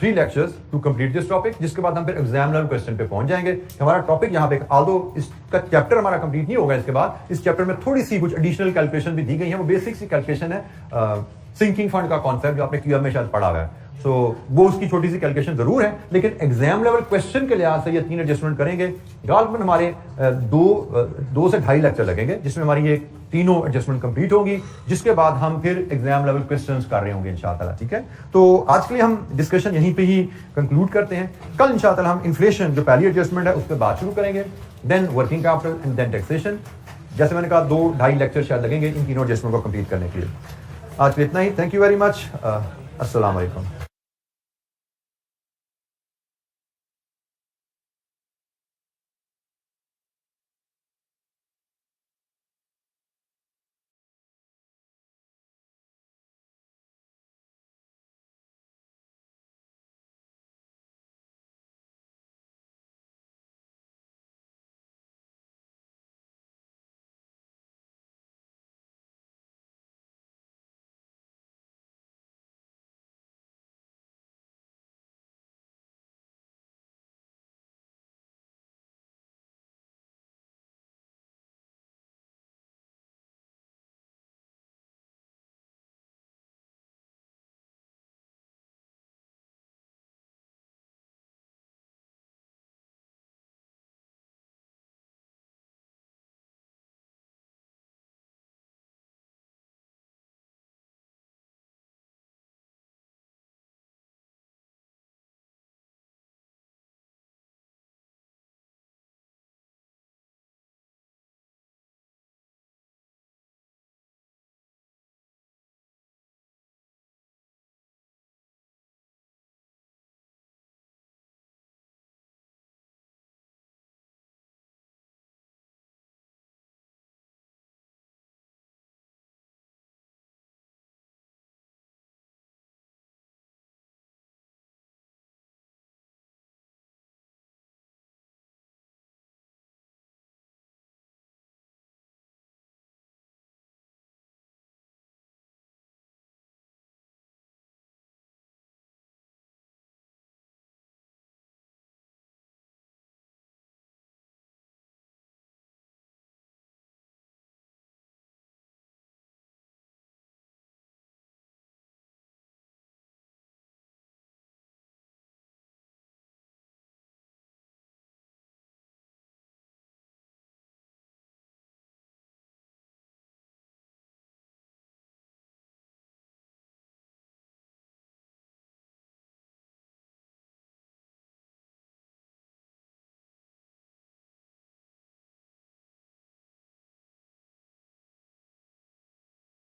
3 lectures to complete this topic, जिसके बाद हम फिर एग्जामिनल क्वेश्चन पे पहुंच जाएंगे। हमारा टॉपिक यहाँ पे आल्दो इसका चैप्टर हमारा कंप्लीट नहीं होगा, इसके बाद इस चैप्टर में थोड़ी सी कुछ एडिशनल कैलकुलेशन भी दी गई है। वो बेसिक सी कैलकुलेशन है, सिंकिंग फंड का कॉन्सेप्ट जो आपने क्यूएम में शायद पढ़ा हुआ है। सो वो उसकी छोटी सी कैलकुलेशन जरूर है, लेकिन एग्जाम लेवल क्वेश्चन के लिहाज से ये 3 एडजस्टमेंट करेंगे। गालबन हमारे 2 से 2.5 लेक्चर लगेंगे, जिसमें हमारी ये तीनों एडजस्टमेंट कंप्लीट होगी, जिसके बाद हम फिर एग्जाम लेवल क्वेश्चंस कर रहे होंगे इंशाअल्लाह। ठीक है, तो आज के लिए हम डिस्कशन यहीं पे ही कंक्लूड करते हैं। कल इंशाअल्लाह हम इन्फ्लेशन जो पहली एडजस्टमेंट है उस पर बात शुरू करेंगे, then working capital and then taxation. जैसे मैंने कहा 2-2.5 लेक्चर शायद लगेंगे इन तीनों एडजस्टमेंट को कंप्लीट करने के लिए। आज के लिए इतना ही। Thank you very much. अस्सलाम वालेकुम।